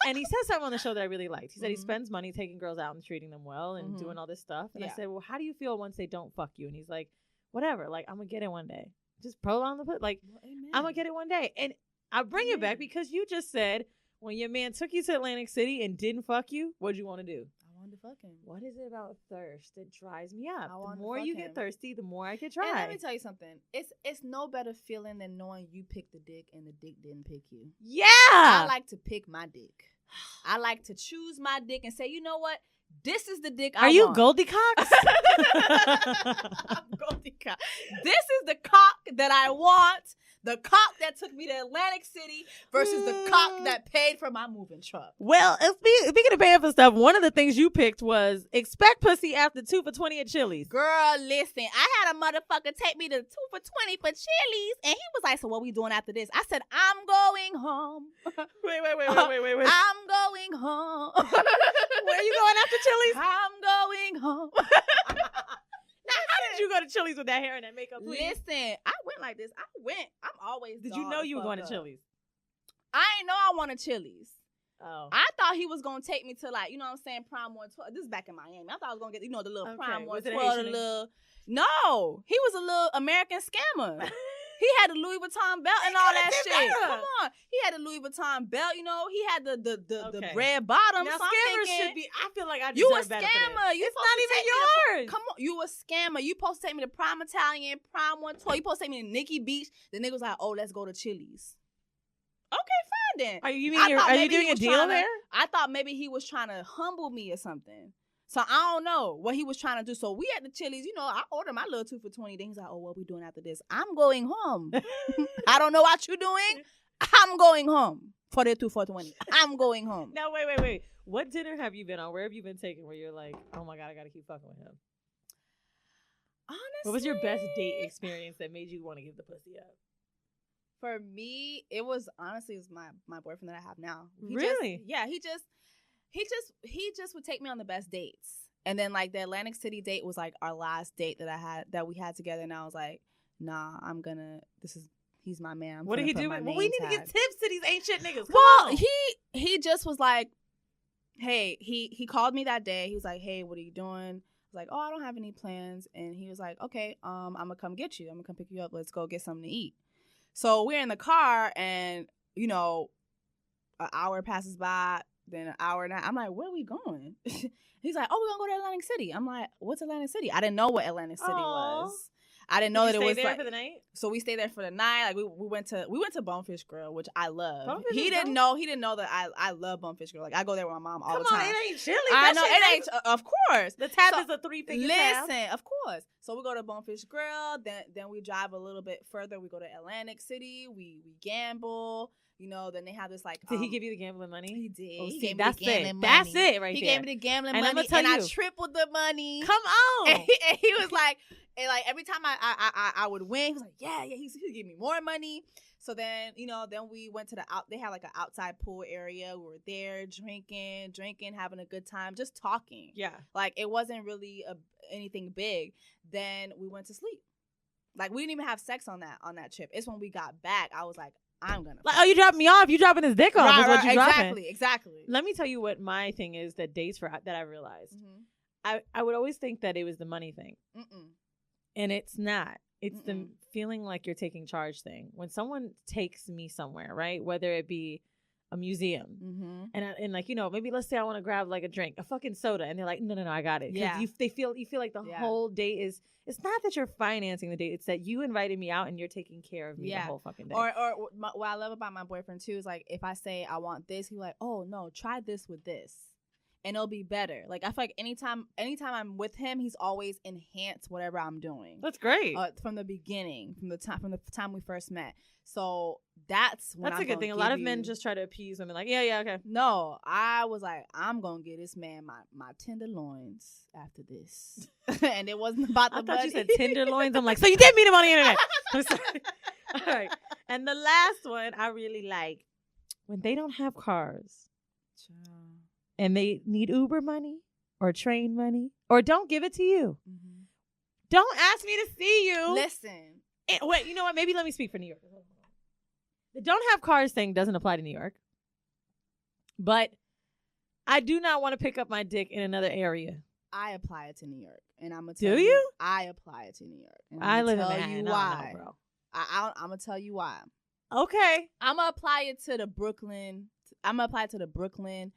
And he said something on the show that I really liked. He said he spends money taking girls out and treating them well and doing all this stuff. And I said, well, how do you feel once they don't fuck you? And he's like, whatever. Like, I'm going to get it one day. Just prolong the put. Like, well, I'm going to get it one day. And I bring it back because you just said when your man took you to Atlantic City and didn't fuck you, what'd you want to do? To fuck him. What is it about thirst that drives me up? The more you get thirsty, the more I get dry. And let me tell you something. It's no better feeling than knowing you picked the dick and the dick didn't pick you. Yeah. I like to pick my dick. I like to choose my dick and say, you know what? This is the dick I want. Are you Goldie Cox? I'm Goldie Cox. This is the cock that I want. The cock that took me to Atlantic City versus the cock that paid for my moving truck. Well, speaking of paying for stuff, one of the things you picked was expect pussy after 2 for $20 at Chili's. Girl, listen, I had a motherfucker take me to 2 for $20 for Chili's, and he was like, so what we doing after this? I said, I'm going home. Wait. I'm going home. Where are you going after Chili's? I'm going home. Now, how did you go to Chili's with that hair and that makeup? Please? Listen, I went like this. I'm always. Did you know you were going to Chili's? I ain't know I wanted Chili's. Oh. I thought he was gonna take me to, like, you know what I'm saying, Prime 112. This is back in Miami. I thought I was gonna get, you know, the little Prime 112, the little. No, he was a little American scammer. He had the Louis Vuitton belt and all that shit. Come on. He had the Louis Vuitton belt, you know. He had the red bottom. Now, scammers should be, I feel like I you a deserve better scammer. It's not even yours. Come on. You a scammer. You supposed to take me to Prime Italian, Prime 112. You supposed to take me to Nikki Beach. The nigga was like, oh, let's go to Chili's. Okay, fine then. Are you doing a deal there? I thought maybe he was trying to humble me or something. So I don't know what he was trying to do. So we at the Chili's, you know, I ordered my little 2 for $20. Then he's like, oh, what we doing after this? I'm going home. I don't know what you doing. I'm going home for the 2 for $20. I'm going home. Now, wait. What dinner have you been on? Where have you been taking where you're like, oh my God, I got to keep fucking with him? Honestly. What was your best date experience that made you want to give the pussy up? For me, it was my boyfriend that I have now. Really? He just would take me on the best dates. And then, like, the Atlantic City date was like our last date that we had together, and I was like, nah, he's my man. What did he do? Well, we need to give tips to these ain't shit niggas. Well, he just was like, hey, he called me that day. He was like, hey, what are you doing? I was like, oh, I don't have any plans. And he was like, okay, I'm gonna come get you. I'm gonna come pick you up. Let's go get something to eat. So we're in the car, and you know, an hour passes by, then an hour and a half. I'm like, where are we going? He's like, oh, we're gonna go to Atlantic City. I'm like, what's Atlantic City? I didn't know what Atlantic City was. I didn't know that it was there like, for the night. So we stayed there for the night. Like we went to Bonefish Grill, which I love. Bonefish He didn't know that I love Bonefish Grill. Like I go there with my mom all the time. Come on, it ain't chili. I know it ain't. Of course, the tab is a 3-finger tab. Listen, of course. So we go to Bonefish Grill. Then we drive a little bit further. We go to Atlantic City. We gamble. You know, then they have this like. Did he give you the gambling money? He did. Oh, He see, gave me that's the gambling it. money. That's it right he there. He gave me the gambling and money, and I tripled the money. Come on. And he was like, and like every time I would win, he was like, yeah, he's give me more money. So then, you know, then we went to they had like an outside pool area. We were there drinking, having a good time, just talking. Yeah. Like it wasn't really anything big. Then we went to sleep. Like we didn't even have sex on that trip. It's when we got back, I was like, I'm gonna. Like, oh, you dropping me off? You dropping his dick off? Right, is what you dropping. Exactly. Let me tell you what my thing is that dates for that I realized. Mm-hmm. I would always think that it was the money thing, and it's not. It's the feeling like you're taking charge thing. When someone takes me somewhere, right? Whether it be a museum, and like, you know, maybe let's say I want to grab like a drink, a fucking soda, and they're like, no, I got it. Yeah. You feel like the whole date is. It's not that you're financing the date. It's that you invited me out and you're taking care of me the whole fucking day. Or what I love about my boyfriend too is like if I say I want this, he's like, oh no, try this with this, and it'll be better. Like I feel like anytime I'm with him, he's always enhanced whatever I'm doing. That's great. From the beginning, from the time we first met. So that's a good thing. A lot of men just try to appease women, like, yeah, okay. No, I was like, I'm gonna get this man my tenderloins after this, and it wasn't about the money. I thought you said tenderloins. I'm like, so you gave me the money on the internet. I'm sorry. All right, and the last one I really like when they don't have cars, and they need Uber money or train money, or don't give it to you. Mm-hmm. Don't ask me to see you. Listen. Wait, you know what? Maybe let me speak for New York. The don't have cars thing doesn't apply to New York. But I do not want to pick up my dick in another area. I apply it to New York. And I'm going to tell you. Do you? I apply it to New York. And I live in Manhattan. Why. Bro. I'm going to tell you why. Okay. I'm going to apply it to the Brooklyn. I'm going to apply it to the Brooklyn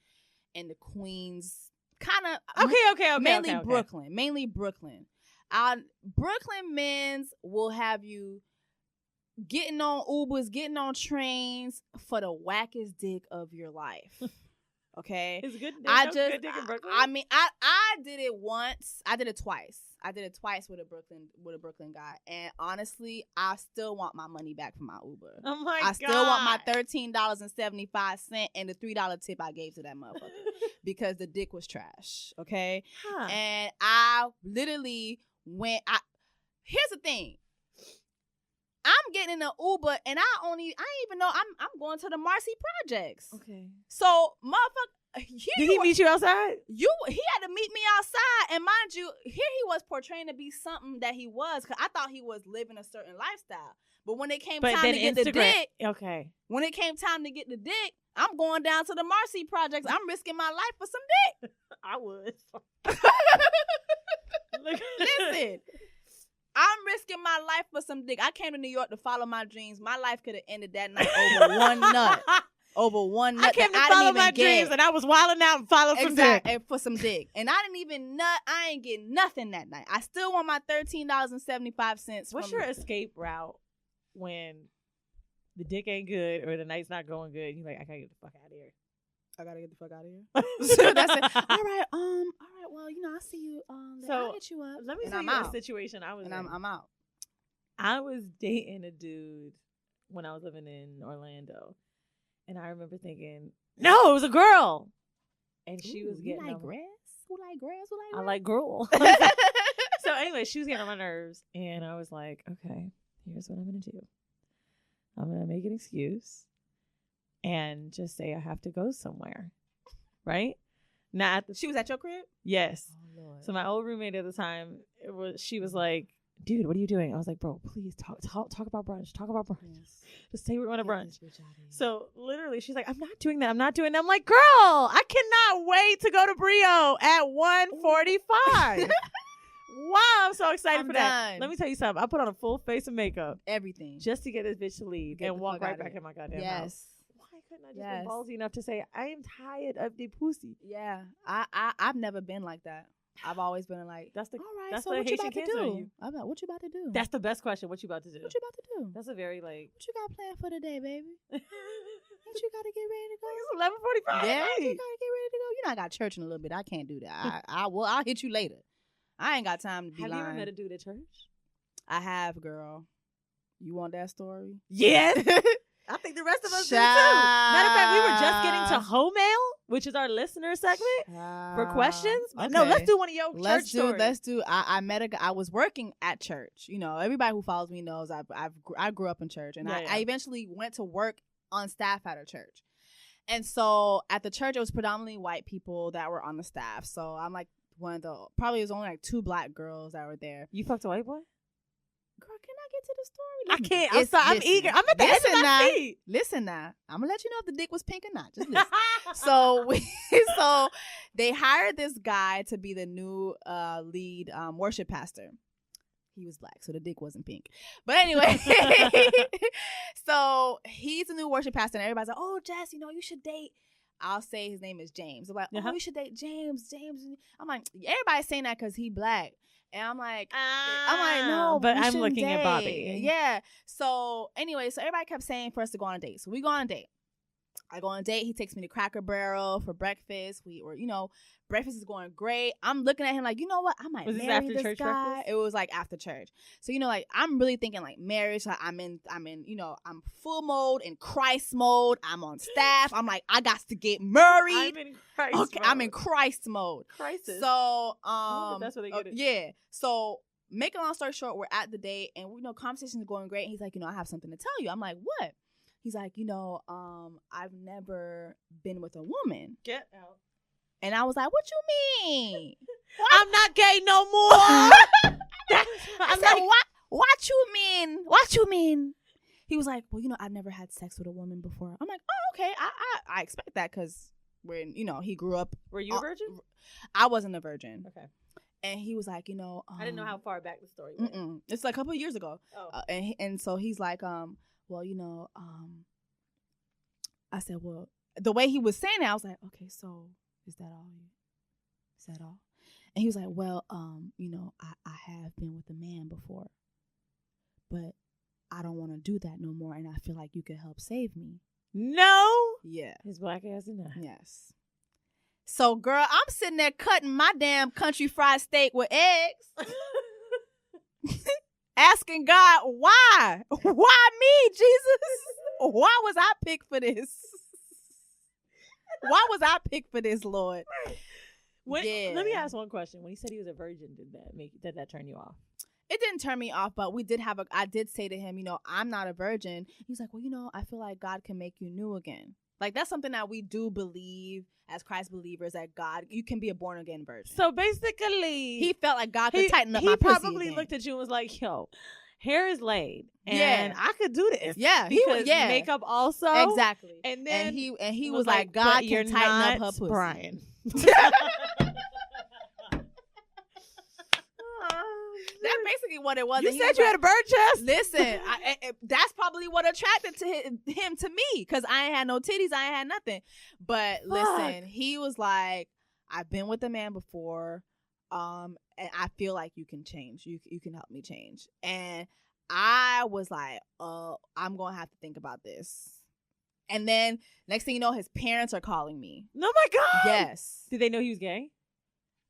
and the Queens. Kind of. Okay. Mainly Brooklyn. Brooklyn men's will have you getting on Ubers, getting on trains for the wackest dick of your life. Okay, it's good. Good dick in Brooklyn. I mean, I did it once. I did it twice. With a Brooklyn guy, and honestly, I still want my money back from my Uber. Oh my God! I still want my $13.75 and the $3 tip I gave to that motherfucker because the dick was trash. Okay, and I literally went. Here's the thing. I'm getting in an Uber and I ain't even know I'm going to the Marcy Projects. Okay. So, motherfucker, did he meet you outside? He had to meet me outside, and mind you, here he was portraying to be something that he was, because I thought he was living a certain lifestyle. But when it came time to get the dick, when it came time to get the dick, I'm going down to the Marcy Projects. I'm risking my life for some dick. I would. Listen. I'm risking my life for some dick. I came to New York to follow my dreams. My life could have ended that night over one nut. I came to follow my dreams, and I was wilding out and followed some dick. For some dick. And I didn't even nut. I ain't getting nothing that night. I still want my $13.75. What's your escape route when the dick ain't good or the night's not going good? You're like, I gotta get the fuck out of here. I gotta get the fuck out of here. So that's it. All right. Well, I'll see you. I'll hit you up. Let me tell you a situation I was in. I'm out. I was dating a dude when I was living in Orlando, and I remember thinking, no, it was a girl, and she was getting like grass. Who like grass? I like gruel. So anyway, she was getting on my nerves, and I was like, okay, here's what I'm gonna do. I'm gonna make an excuse and just say I have to go somewhere, right? She was at your crib? Yes. Oh, Lord. So my old roommate at the time, she was like, dude, what are you doing? I was like, bro, please talk about brunch. Talk about brunch. Yes. Just say we're going to brunch. So literally, she's like, I'm not doing that. I'm like, girl, I cannot wait to go to Brio at 1:45. Wow, I'm so excited I'm for that. done. Let me tell you something. I put on a full face of makeup Everything. just to get this bitch to leave Get and the walk fuck right outta back here. in my goddamn Yes. house. Why couldn't I just Yes. be ballsy enough to say I am tired of the pussy? Yeah. I've never been like that. I've always been like, That's the all right, that's so the what you Haitian about to cancer in do? you. I'm like, what you about to do? That's the best question. What you about to do? what you about to do? That's a very like. What you got planned for today, baby? What you got to get ready to go? It's 11:45. Yeah, right? you gotta get ready to go. You know, I got church in a little bit. I can't do that. I'll hit you later. I ain't got time to be Have lying. you ever met a dude at church? I have, girl. You want that story? Yes. I think the rest of us do too. Matter of fact, we were just getting to hoe mail, which is our listener segment for questions. But no, let's do one of your church stories. Let's do. I met a guy. I was working at church. You know, everybody who follows me knows I grew up in church, and I eventually went to work on staff at a church. And so at the church, it was predominantly white people that were on the staff. So I'm like one of the probably it was only like 2 black girls that were there. You fucked a white boy? Girl, can I get to the story? I can't. I'm sorry. I'm eager. I'm at the end of my feet. Listen now. I'm gonna let you know if the dick was pink or not. Just listen. So they hired this guy to be the new lead worship pastor. He was black, so the dick wasn't pink. But anyway, so he's a new worship pastor, and everybody's like, "Oh, Jess, you know, you should date." I'll say his name is James. I'm like, "Oh, you should date James." I'm like, everybody's saying that because he black. And I'm like, no, but I'm looking date. at Bobby. Yeah. So anyway, so everybody kept saying for us to go on a date. So we go on a date. I go on a date. He takes me to Cracker Barrel for breakfast. Breakfast is going great. I'm looking at him like, you know what? I might marry this guy. Breakfast? It was like after church. So, like, I'm really thinking like marriage. Like, I'm in, I'm full mode, in Christ mode. I'm on staff. I'm like, I got to get married. I'm in Christ mode. I'm in Christ mode. Crisis. So, that's what they get it. Yeah. So, make a long story short, we're at the date and conversations are going great. And he's like, I have something to tell you. I'm like, what? He's like, I've never been with a woman. Get out. And I was like, what you mean? I'm not gay no more. I said, what you mean? What you mean? He was like, well, I've never had sex with a woman before. I'm like, oh, okay. I expect that because when, he grew up. Were you a virgin? I wasn't a virgin. Okay. And he was like, I didn't know how far back the story went. It's like a couple of years ago. Oh. And so he's like, well, I said, well, the way he was saying it, I was like, okay, so is that all? Is that all? And he was like, well, I have been with a man before, but I don't want to do that no more. And I feel like you could help save me. No. Yeah. His black ass in that. Yes. So, girl, I'm sitting there cutting my damn country fried steak with eggs. Asking God, why? Why me, Jesus? Why was I picked for this? Why was I picked for this, Lord? Let me ask one question. When he said he was a virgin, did that turn you off? It didn't turn me off, but I did say to him, I'm not a virgin. He's like, well, I feel like God can make you new again. Like, that's something that we do believe as Christ believers, that God, you can be a born again virgin. So basically, he felt like God could tighten up my pussy. He probably looked at you and was like, yo, hair is laid. And I could do this. Yeah. Makeup also. Exactly. And then he was like, God can tighten up her pussy. Brian. That's basically what it was. You said you had a bird chest. Listen, that's probably what attracted him to me, because I ain't had no titties, I ain't had nothing. But listen, he was like, I've been with a man before, and I feel like you can change. You can help me change. And I was like, I'm gonna have to think about this. And then next thing you know, his parents are calling me. Oh my God. Yes. Did they know he was gay?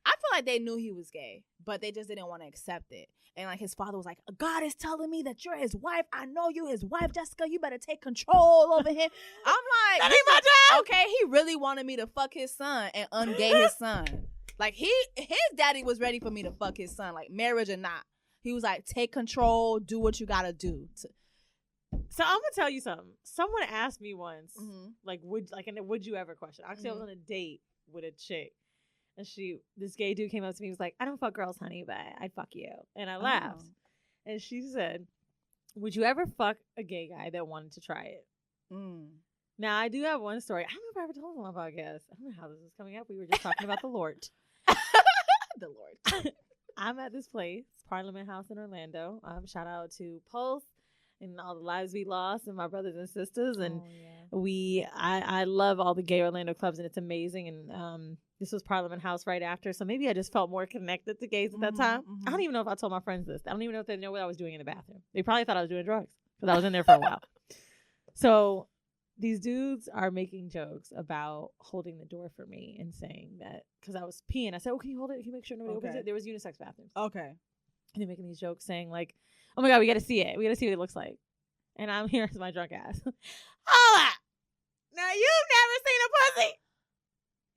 I feel like they knew he was gay, but they just didn't want to accept it. And like his father was like, God is telling me that you're his wife. I know you his wife, Jessica. You better take control over him. I'm like, that ain't my job. Okay, he really wanted me to fuck his son and ungay his son. Like his daddy was ready for me to fuck his son, like marriage or not. He was like, take control, do what you gotta do. So I'm gonna tell you something. Someone asked me once, in a would you ever question. Actually, I was on a date with a chick. And this gay dude came up to me and was like, I don't fuck girls, honey, but I'd fuck you. And I laughed. And she said, would you ever fuck a gay guy that wanted to try it? Now, I do have one story. I don't know if I ever told him on my podcast. I don't know how this is coming up. We were just talking about the Lord. The Lord. I'm at this place, Parliament House in Orlando. Shout out to Pulse and all the lives we lost and my brothers and sisters. And I love all the gay Orlando clubs, and it's amazing. And this was Parliament House right after, so maybe I just felt more connected to gays at that time. I don't even know if I told my friends this. I don't even know if they know what I was doing in the bathroom. They probably thought I was doing drugs because I was in there for a while. So these dudes are making jokes about holding the door for me and saying that because I was peeing. I said, "Oh, can you hold it? Can you make sure nobody opens it?" There was unisex bathrooms. Okay. And they're making these jokes saying like, "Oh my God, we got to see it. We got to see what it looks like." And I'm here as my drunk ass. Hold up. Now you've never seen a pussy.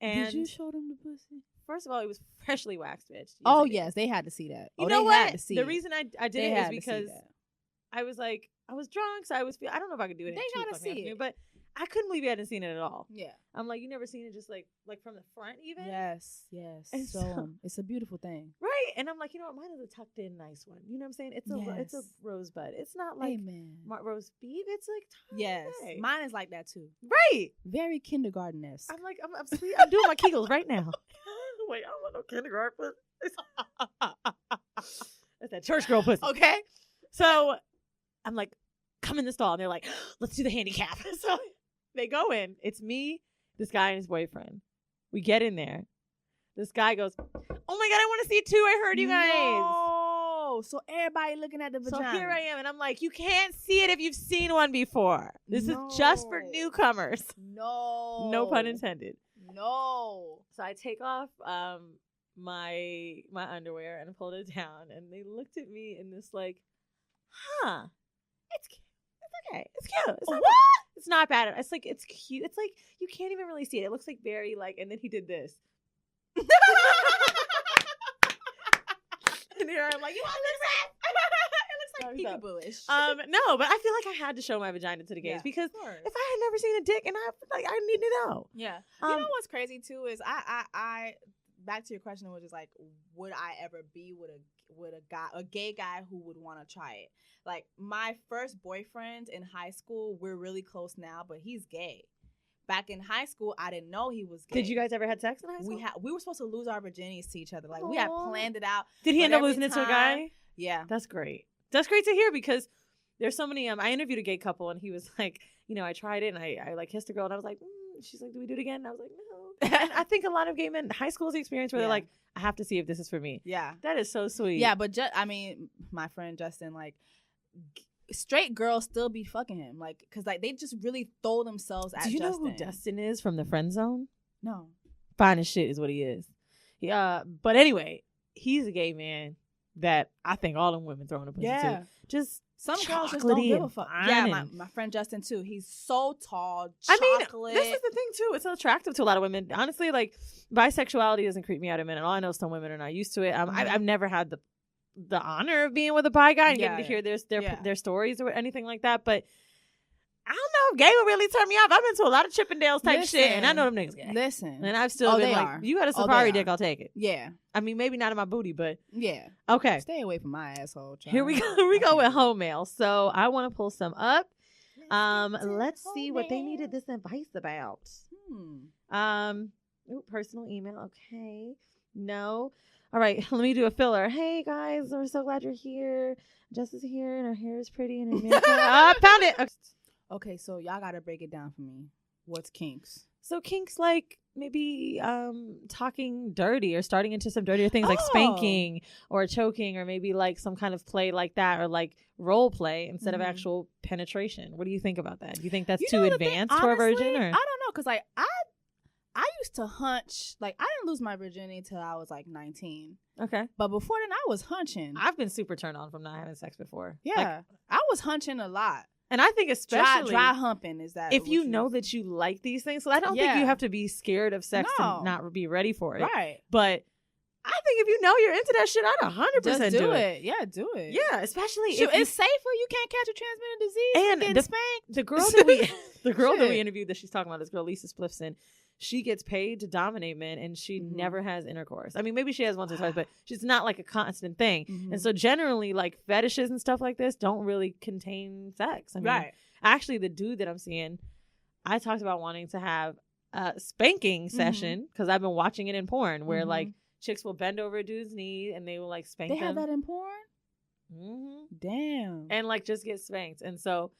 And did you show them the pussy? First of all, it was freshly waxed, bitch. Oh yes, they had to see that. You know what? The reason I did it is because I was like, I was drunk, so I don't know if I could do it. They gotta see it, but I couldn't believe you hadn't seen it at all. Yeah. I'm like, you never seen it just like from the front even? Yes. And so it's a beautiful thing. Right. And I'm like, you know what? Mine is a tucked in nice one. You know what I'm saying? It's a rosebud. It's not like roast beef. It's like tiny. Mine is like that too. Right. Very kindergarten-esque. I'm like, I'm sweet. I'm doing my Kegels right now. Wait, I don't want no kindergarten pussy. That's that church girl pussy. Okay. So I'm like, come in the stall. And they're like, let's do the handicap. So they go in. It's me, this guy, and his boyfriend. We get in there. This guy goes, "Oh my God, I want to see it too. I heard you guys." No. So everybody looking at the vagina. So here I am. And I'm like, you can't see it if you've seen one before. This is just for newcomers. No. No pun intended. No. So I take off my underwear and I pulled it down. And they looked at me in this like, it's cute. It's okay. It's cute. It's not what? It's not bad. It's like, it's cute. It's like, you can't even really see it. It looks like very like, and then he did this. And here I'm like, you want this? It looks like peekaboo-ish. No, but I feel like I had to show my vagina to the gays because if I had never seen a dick and I need to know. Yeah. You know what's crazy too is I back to your question, which is like, would I ever be with a gay guy who would want to try it? Like my first boyfriend in high school, we're really close now, but he's gay. Back in high school, I didn't know he was gay. Did you guys ever have sex in high school? We were supposed to lose our virginities to each other. Like we had planned it out. Did he end up losing it to a guy? Yeah. That's great. That's great to hear because there's so many. I interviewed a gay couple and he was like, you know, I tried it and I like kissed a girl and I was like, she's like, do we do it again? And I was like, no. And I think a lot of gay men, high school is the experience where they're like, I have to see if this is for me. Yeah. That is so sweet. Yeah, but my friend Justin, like, straight girls still be fucking him, like, because like they just really throw themselves at Justin. Do you know who Justin is from the friend zone? No. Fine as shit is what he is. But anyway, he's a gay man that I think all them women throwing a pussy to. Just some girls just don't give a fuck. Yeah, my friend Justin too. He's so tall, chocolate. I mean, this is the thing too. It's attractive to a lot of women. Honestly, like bisexuality doesn't creep me out a minute. I know some women are not used to it. I've never had the honor of being with a bi guy and getting to hear their stories or anything like that. But I don't know if gay will really turn me off. I've been to a lot of Chippendales type shit, and I know them niggas gay. Listen, and I've still been like, you got a safari dick, I'll take it. Yeah, I mean maybe not in my booty, but yeah. Okay, stay away from my asshole. Child. Here we go. We go with hoe mail. So I want to pull some up. Let's see what they needed this advice about. Personal email. Okay, no. All right, let me do a filler. Hey guys, we're so glad you're here. Jess is here, and her hair is pretty, and her makeup. Found it. Okay, so y'all gotta break it down for me. What's kinks? So kinks like maybe talking dirty or starting into some dirtier things like spanking or choking or maybe like some kind of play like that or like role play instead of actual penetration. What do you think about that? Do you think that's too advanced for a virgin? Or? I don't know, because like I used to hunch. Like I didn't lose my virginity till I was like 19. Okay. But before then I was hunching. I've been super turned on from not having sex before. Yeah. Like, I was hunching a lot. And I think especially dry humping is that if you know that you like these things. So I don't think you have to be scared of sex to not be ready for it. Right. But I think if you know you're into that shit, I'd 100% do it. Yeah, do it. Yeah, especially if it's safer. You can't catch a transmitted disease. And getting spanked. The girl that we interviewed that she's talking about, this girl Lisa Spliffson, she gets paid to dominate men and she never has intercourse. I mean, maybe she has once or twice, but she's not like a constant thing. And so generally like fetishes and stuff like this don't really contain sex. I mean, actually the dude that I'm seeing, I talked about wanting to have a spanking session because I've been watching it in porn where like Chicks will bend over a dude's knee and they will like spank them. They have that in porn? Mm-hmm. Damn. And like just get spanked. And so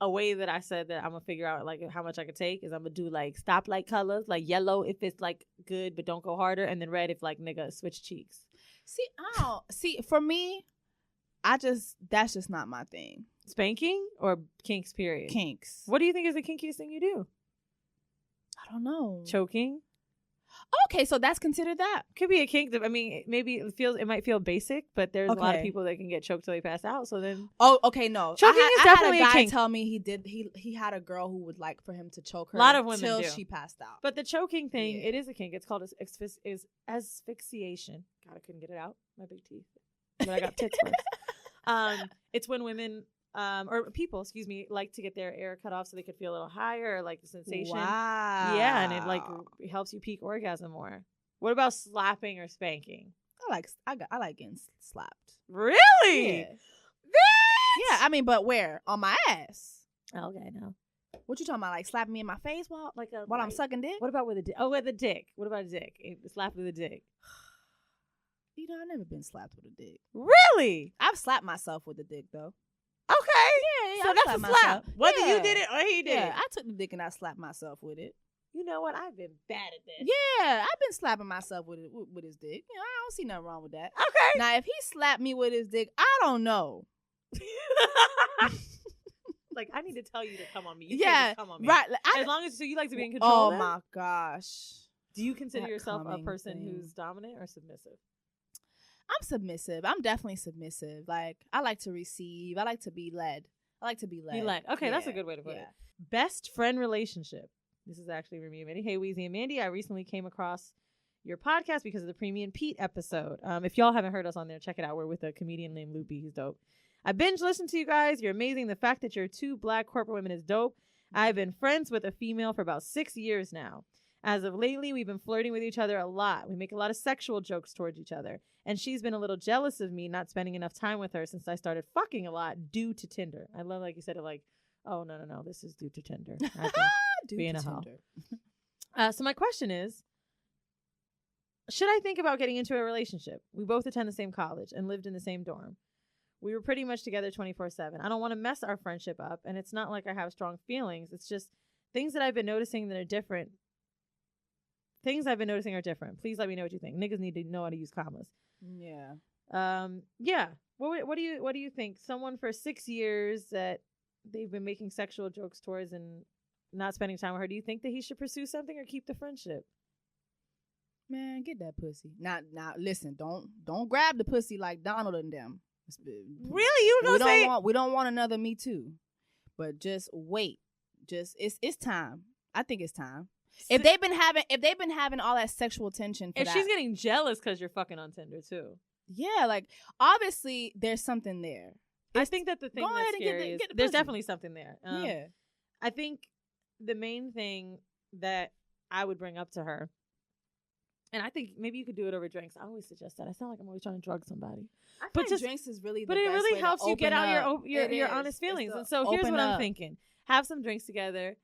a way that I said that I'm gonna figure out like how much I could take is I'm gonna do like stoplight colors, like yellow if it's like good but don't go harder, and then red if like nigga switch cheeks. See, for me, that's just not my thing. Spanking or kinks, period? Kinks. What do you think is the kinkiest thing you do? I don't know. Choking. Okay, so that's considered that. Could be a kink. I mean, maybe it might feel basic, but there's a lot of people that can get choked till they pass out. So then, no. Choking is definitely I had a guy a kink. tell me he had a girl who would like for him to choke her. A lot of women till do. she passed out. But the choking thing, it is a kink. It's called asphyxiation. God, I couldn't get it out. My big teeth. But I got tits first. It's when women or people, excuse me, like to get their air cut off so they could feel a little higher, like the sensation. Wow. Yeah, and it like helps you peak orgasm more. What about slapping or spanking? I like getting slapped. Really? Yeah. Yeah, I mean, but where? On my ass. Okay, no. What you talking about? Like slapping me in my face while I'm sucking dick? What about with a dick? Oh, with a dick. What about a dick? Slap with a dick. You know, I've never been slapped with a dick. Really? I've slapped myself with a dick though. Okay. Yeah. So that's a slap. Whether you did it or he did it. I took the dick and I slapped myself with it. You know what? I've been bad at this. Yeah, I've been slapping myself with his dick. You know, I don't see nothing wrong with that. Okay. Now, if he slapped me with his dick, I don't know. Like, I need to tell you to come on me. You yeah, can't just come on me. Right. As long as you like to be in control. Oh then? my gosh. Do you consider That yourself a person thing. who's dominant or submissive? I'm submissive. I'm definitely submissive. Like, I like to receive. I like to be led. Be led. Okay, that's a good way to put it. Best friend relationship. This is actually for me and Mandy. Hey, Weezy and Mandy, I recently came across your podcast because of the Premium Pete episode. If y'all haven't heard us on there, check it out. We're with a comedian named Loopy. He's dope. I binge listened to you guys. You're amazing. The fact that you're two Black corporate women is dope. I've been friends with a female for about 6 years now. As of lately, we've been flirting with each other a lot. We make a lot of sexual jokes towards each other. And she's been a little jealous of me not spending enough time with her since I started fucking a lot due to Tinder. I love, like you said, it like, oh, no, this is due to Tinder. I've been being a hoe. So my question is, should I think about getting into a relationship? We both attend the same college and lived in the same dorm. We were pretty much together 24/7. I don't want to mess our friendship up, and it's not like I have strong feelings. It's just things that I've been noticing that are different. Things I've been noticing are different. Please let me know what you think. Niggas need to know how to use commas. Yeah. Yeah. What do you think? Someone for 6 years that they've been making sexual jokes towards and not spending time with her. Do you think that he should pursue something or keep the friendship? Man, get that pussy. Now, listen. Don't grab the pussy like Donald and them. Really? You gonna say we don't want another Me Too, but just wait. It's time. I think it's time. If they've been having all that sexual tension, she's getting jealous because you're fucking on Tinder too. Yeah, like obviously there's something there. I think that the thing that's scary is there's definitely something there. Yeah, I think the main thing that I would bring up to her, and I think maybe you could do it over drinks. I always suggest that. I sound like I'm always trying to drug somebody. But drinks is really the but it best really way helps to you get open out up. your honest feelings. And so here's what I'm thinking. Have some drinks together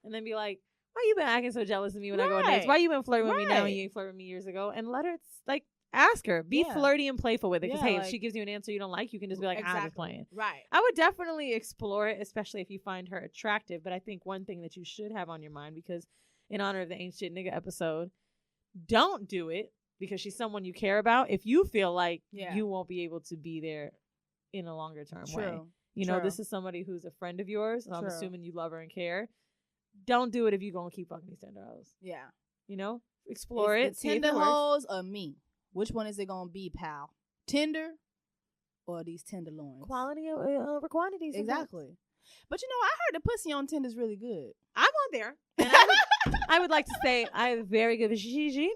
and then be like, why you been acting so jealous of me when I go on dates? Why you been flirting with me now and you ain't flirting with me years ago? And let her, like, ask her. Be flirty and playful with it. Because, hey, if she gives you an answer you don't like, you can just be like, I'm just playing. Right. I would definitely explore it, especially if you find her attractive. But I think one thing that you should have on your mind, because in honor of the Ain't Shit Nigga episode, don't do it because she's someone you care about. If you feel like you won't be able to be there in a longer term way. You know, this is somebody who's a friend of yours. And I'm assuming you love her and care. Don't do it if you're going to keep fucking these Tinder hoes. Yeah. You know? Explore it. The Tinder hoes or me? Which one is it going to be, pal? Tinder or these tenderloins? Quality over quantities. Exactly. But you know, I heard the pussy on Tinder is really good. I'm on there. And I would like to say I have very good Gigi.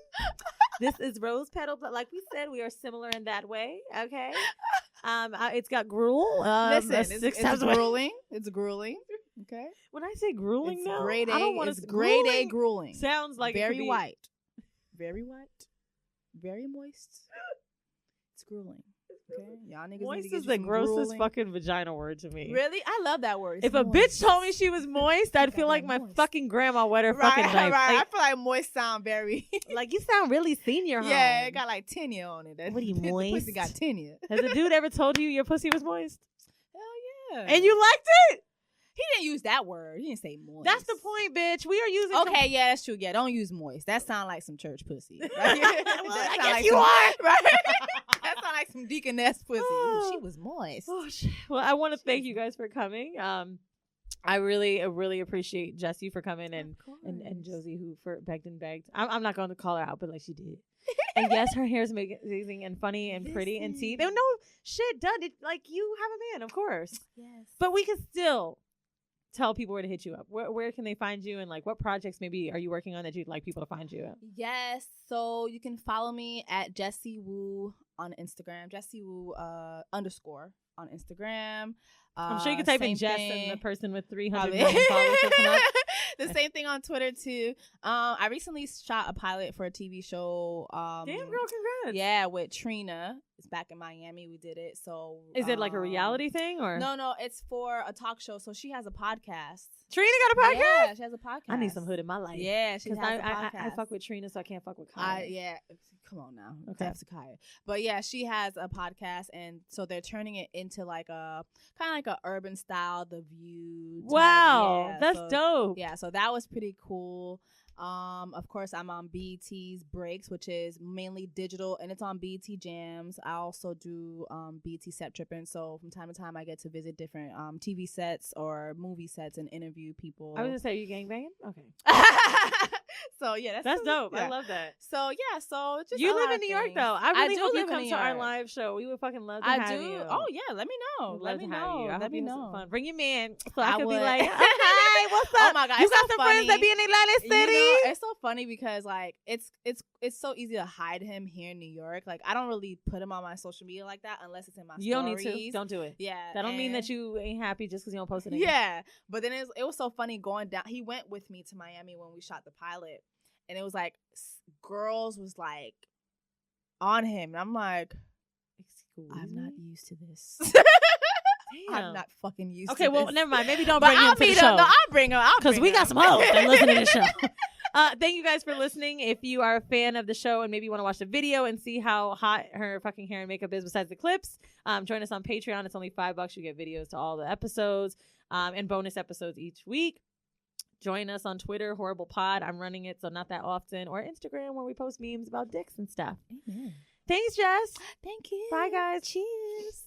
This is rose petal, but like we said, we are similar in that way. Okay. It's got gruel. Listen, it's grueling. It's grueling. Okay. When I say grueling, it's now, grade A. I don't want to. Grade A grueling. Sounds like very white, very white, very moist. It's grueling. Okay, y'all niggas need to Moist get is you the some grossest grueling. fucking vagina word to me. Really? I love that word. If a bitch told me she was moist, I'd feel like my Moist. fucking grandma wet her right, fucking knife. right. Like, I feel like moist sound very. like, you sound really senior. Yeah, home. it got like tenure on it. What are you, The moist? pussy got tenure. Has a dude ever told you your pussy was moist? Hell yeah. And you liked it? He didn't use that word. He didn't say moist. That's the point, bitch. We are using. Okay, yeah, that's true. Yeah, don't use moist. That sound like some church pussy. Right? I guess like you are. Right? That sound like some deaconess pussy. Ooh, Oh. she was moist. Oh, shit. Well, I want to thank you guys for coming. I really appreciate Jessie for coming and Josie who for begged and begged. I'm not going to call her out, but like she did. And yes, her hair is amazing and funny and pretty and tea. They no shit done. It like you have a man, of course. Yes. But we can still tell people where to hit you up. Where can they find you, and like what projects maybe are you working on that you'd like people to find you at? Yes, so you can follow me at Jessie Woo on Instagram. Jessie Woo _ on Instagram. I'm sure you can type in same Jess thing. and the person with 300 million followers will come up. The same thing on Twitter too. I recently shot a pilot for a TV show. Damn girl, congrats. Yeah, with Trina. It's back in Miami. We did it. So Is it like a reality thing or No, it's for a talk show. So she has a podcast. Trina got a podcast? Yeah, she has a podcast. I need some hood in my life. Yeah, she has because a podcast. I fuck with Trina, so I can't fuck with Kyle. Yeah, come on now. Okay. That's Kaya. But yeah, she has a podcast, and so they're turning it into like a kind of like a urban style, The View. Type. Wow, Yeah, that's so, dope. Yeah, so that was pretty cool. Of course, I'm on BET's Breaks, which is mainly digital, and it's on BET Jams. I also do BET Set Tripping, so from time to time I get to visit different TV sets or movie sets and interview people. I was gonna say, you gangbanging? Okay. So yeah, That's cool. dope. Yeah. I love that. So yeah, so just You a live lot in New of York things. though. I really do hope you live in come New to our York. live show. We would fucking love to I have do. you. Oh yeah, let me know. We'd Let love me to have know. you. I Let hope me you have some know. fun. Bring your man so I can be would. like, hi, what's up? Oh my god, You it's got so some funny. friends that be in Atlantic City? You know, it's so funny because like it's so easy to hide him here in New York. Like I don't really put him on my social media like that unless it's in my You don't stories. need to. Don't do it. Yeah, That don't mean that and- you ain't happy just because you don't post it. Yeah, but then it was so funny going down. He went with me to Miami when we shot the pilot, and it was like girls was like on him, and I'm like, Excuse I'm me? not used to this. Damn. I'm not fucking used to Okay, this. well, never mind. Maybe don't But bring him I'll to the meet show. him. No, I'll bring him. Because we got some hoes that listen to the show. Thank you guys for listening. If you are a fan of the show and maybe want to watch the video and see how hot her fucking hair and makeup is besides the clips, join us on Patreon. It's only $5. You get videos to all the episodes and bonus episodes each week. Join us on Twitter, Whorible Pod. I'm running it, so not that often. Or Instagram, where we post memes about dicks and stuff. Amen. Thanks, Jess. Thank you. Bye, guys. Cheers.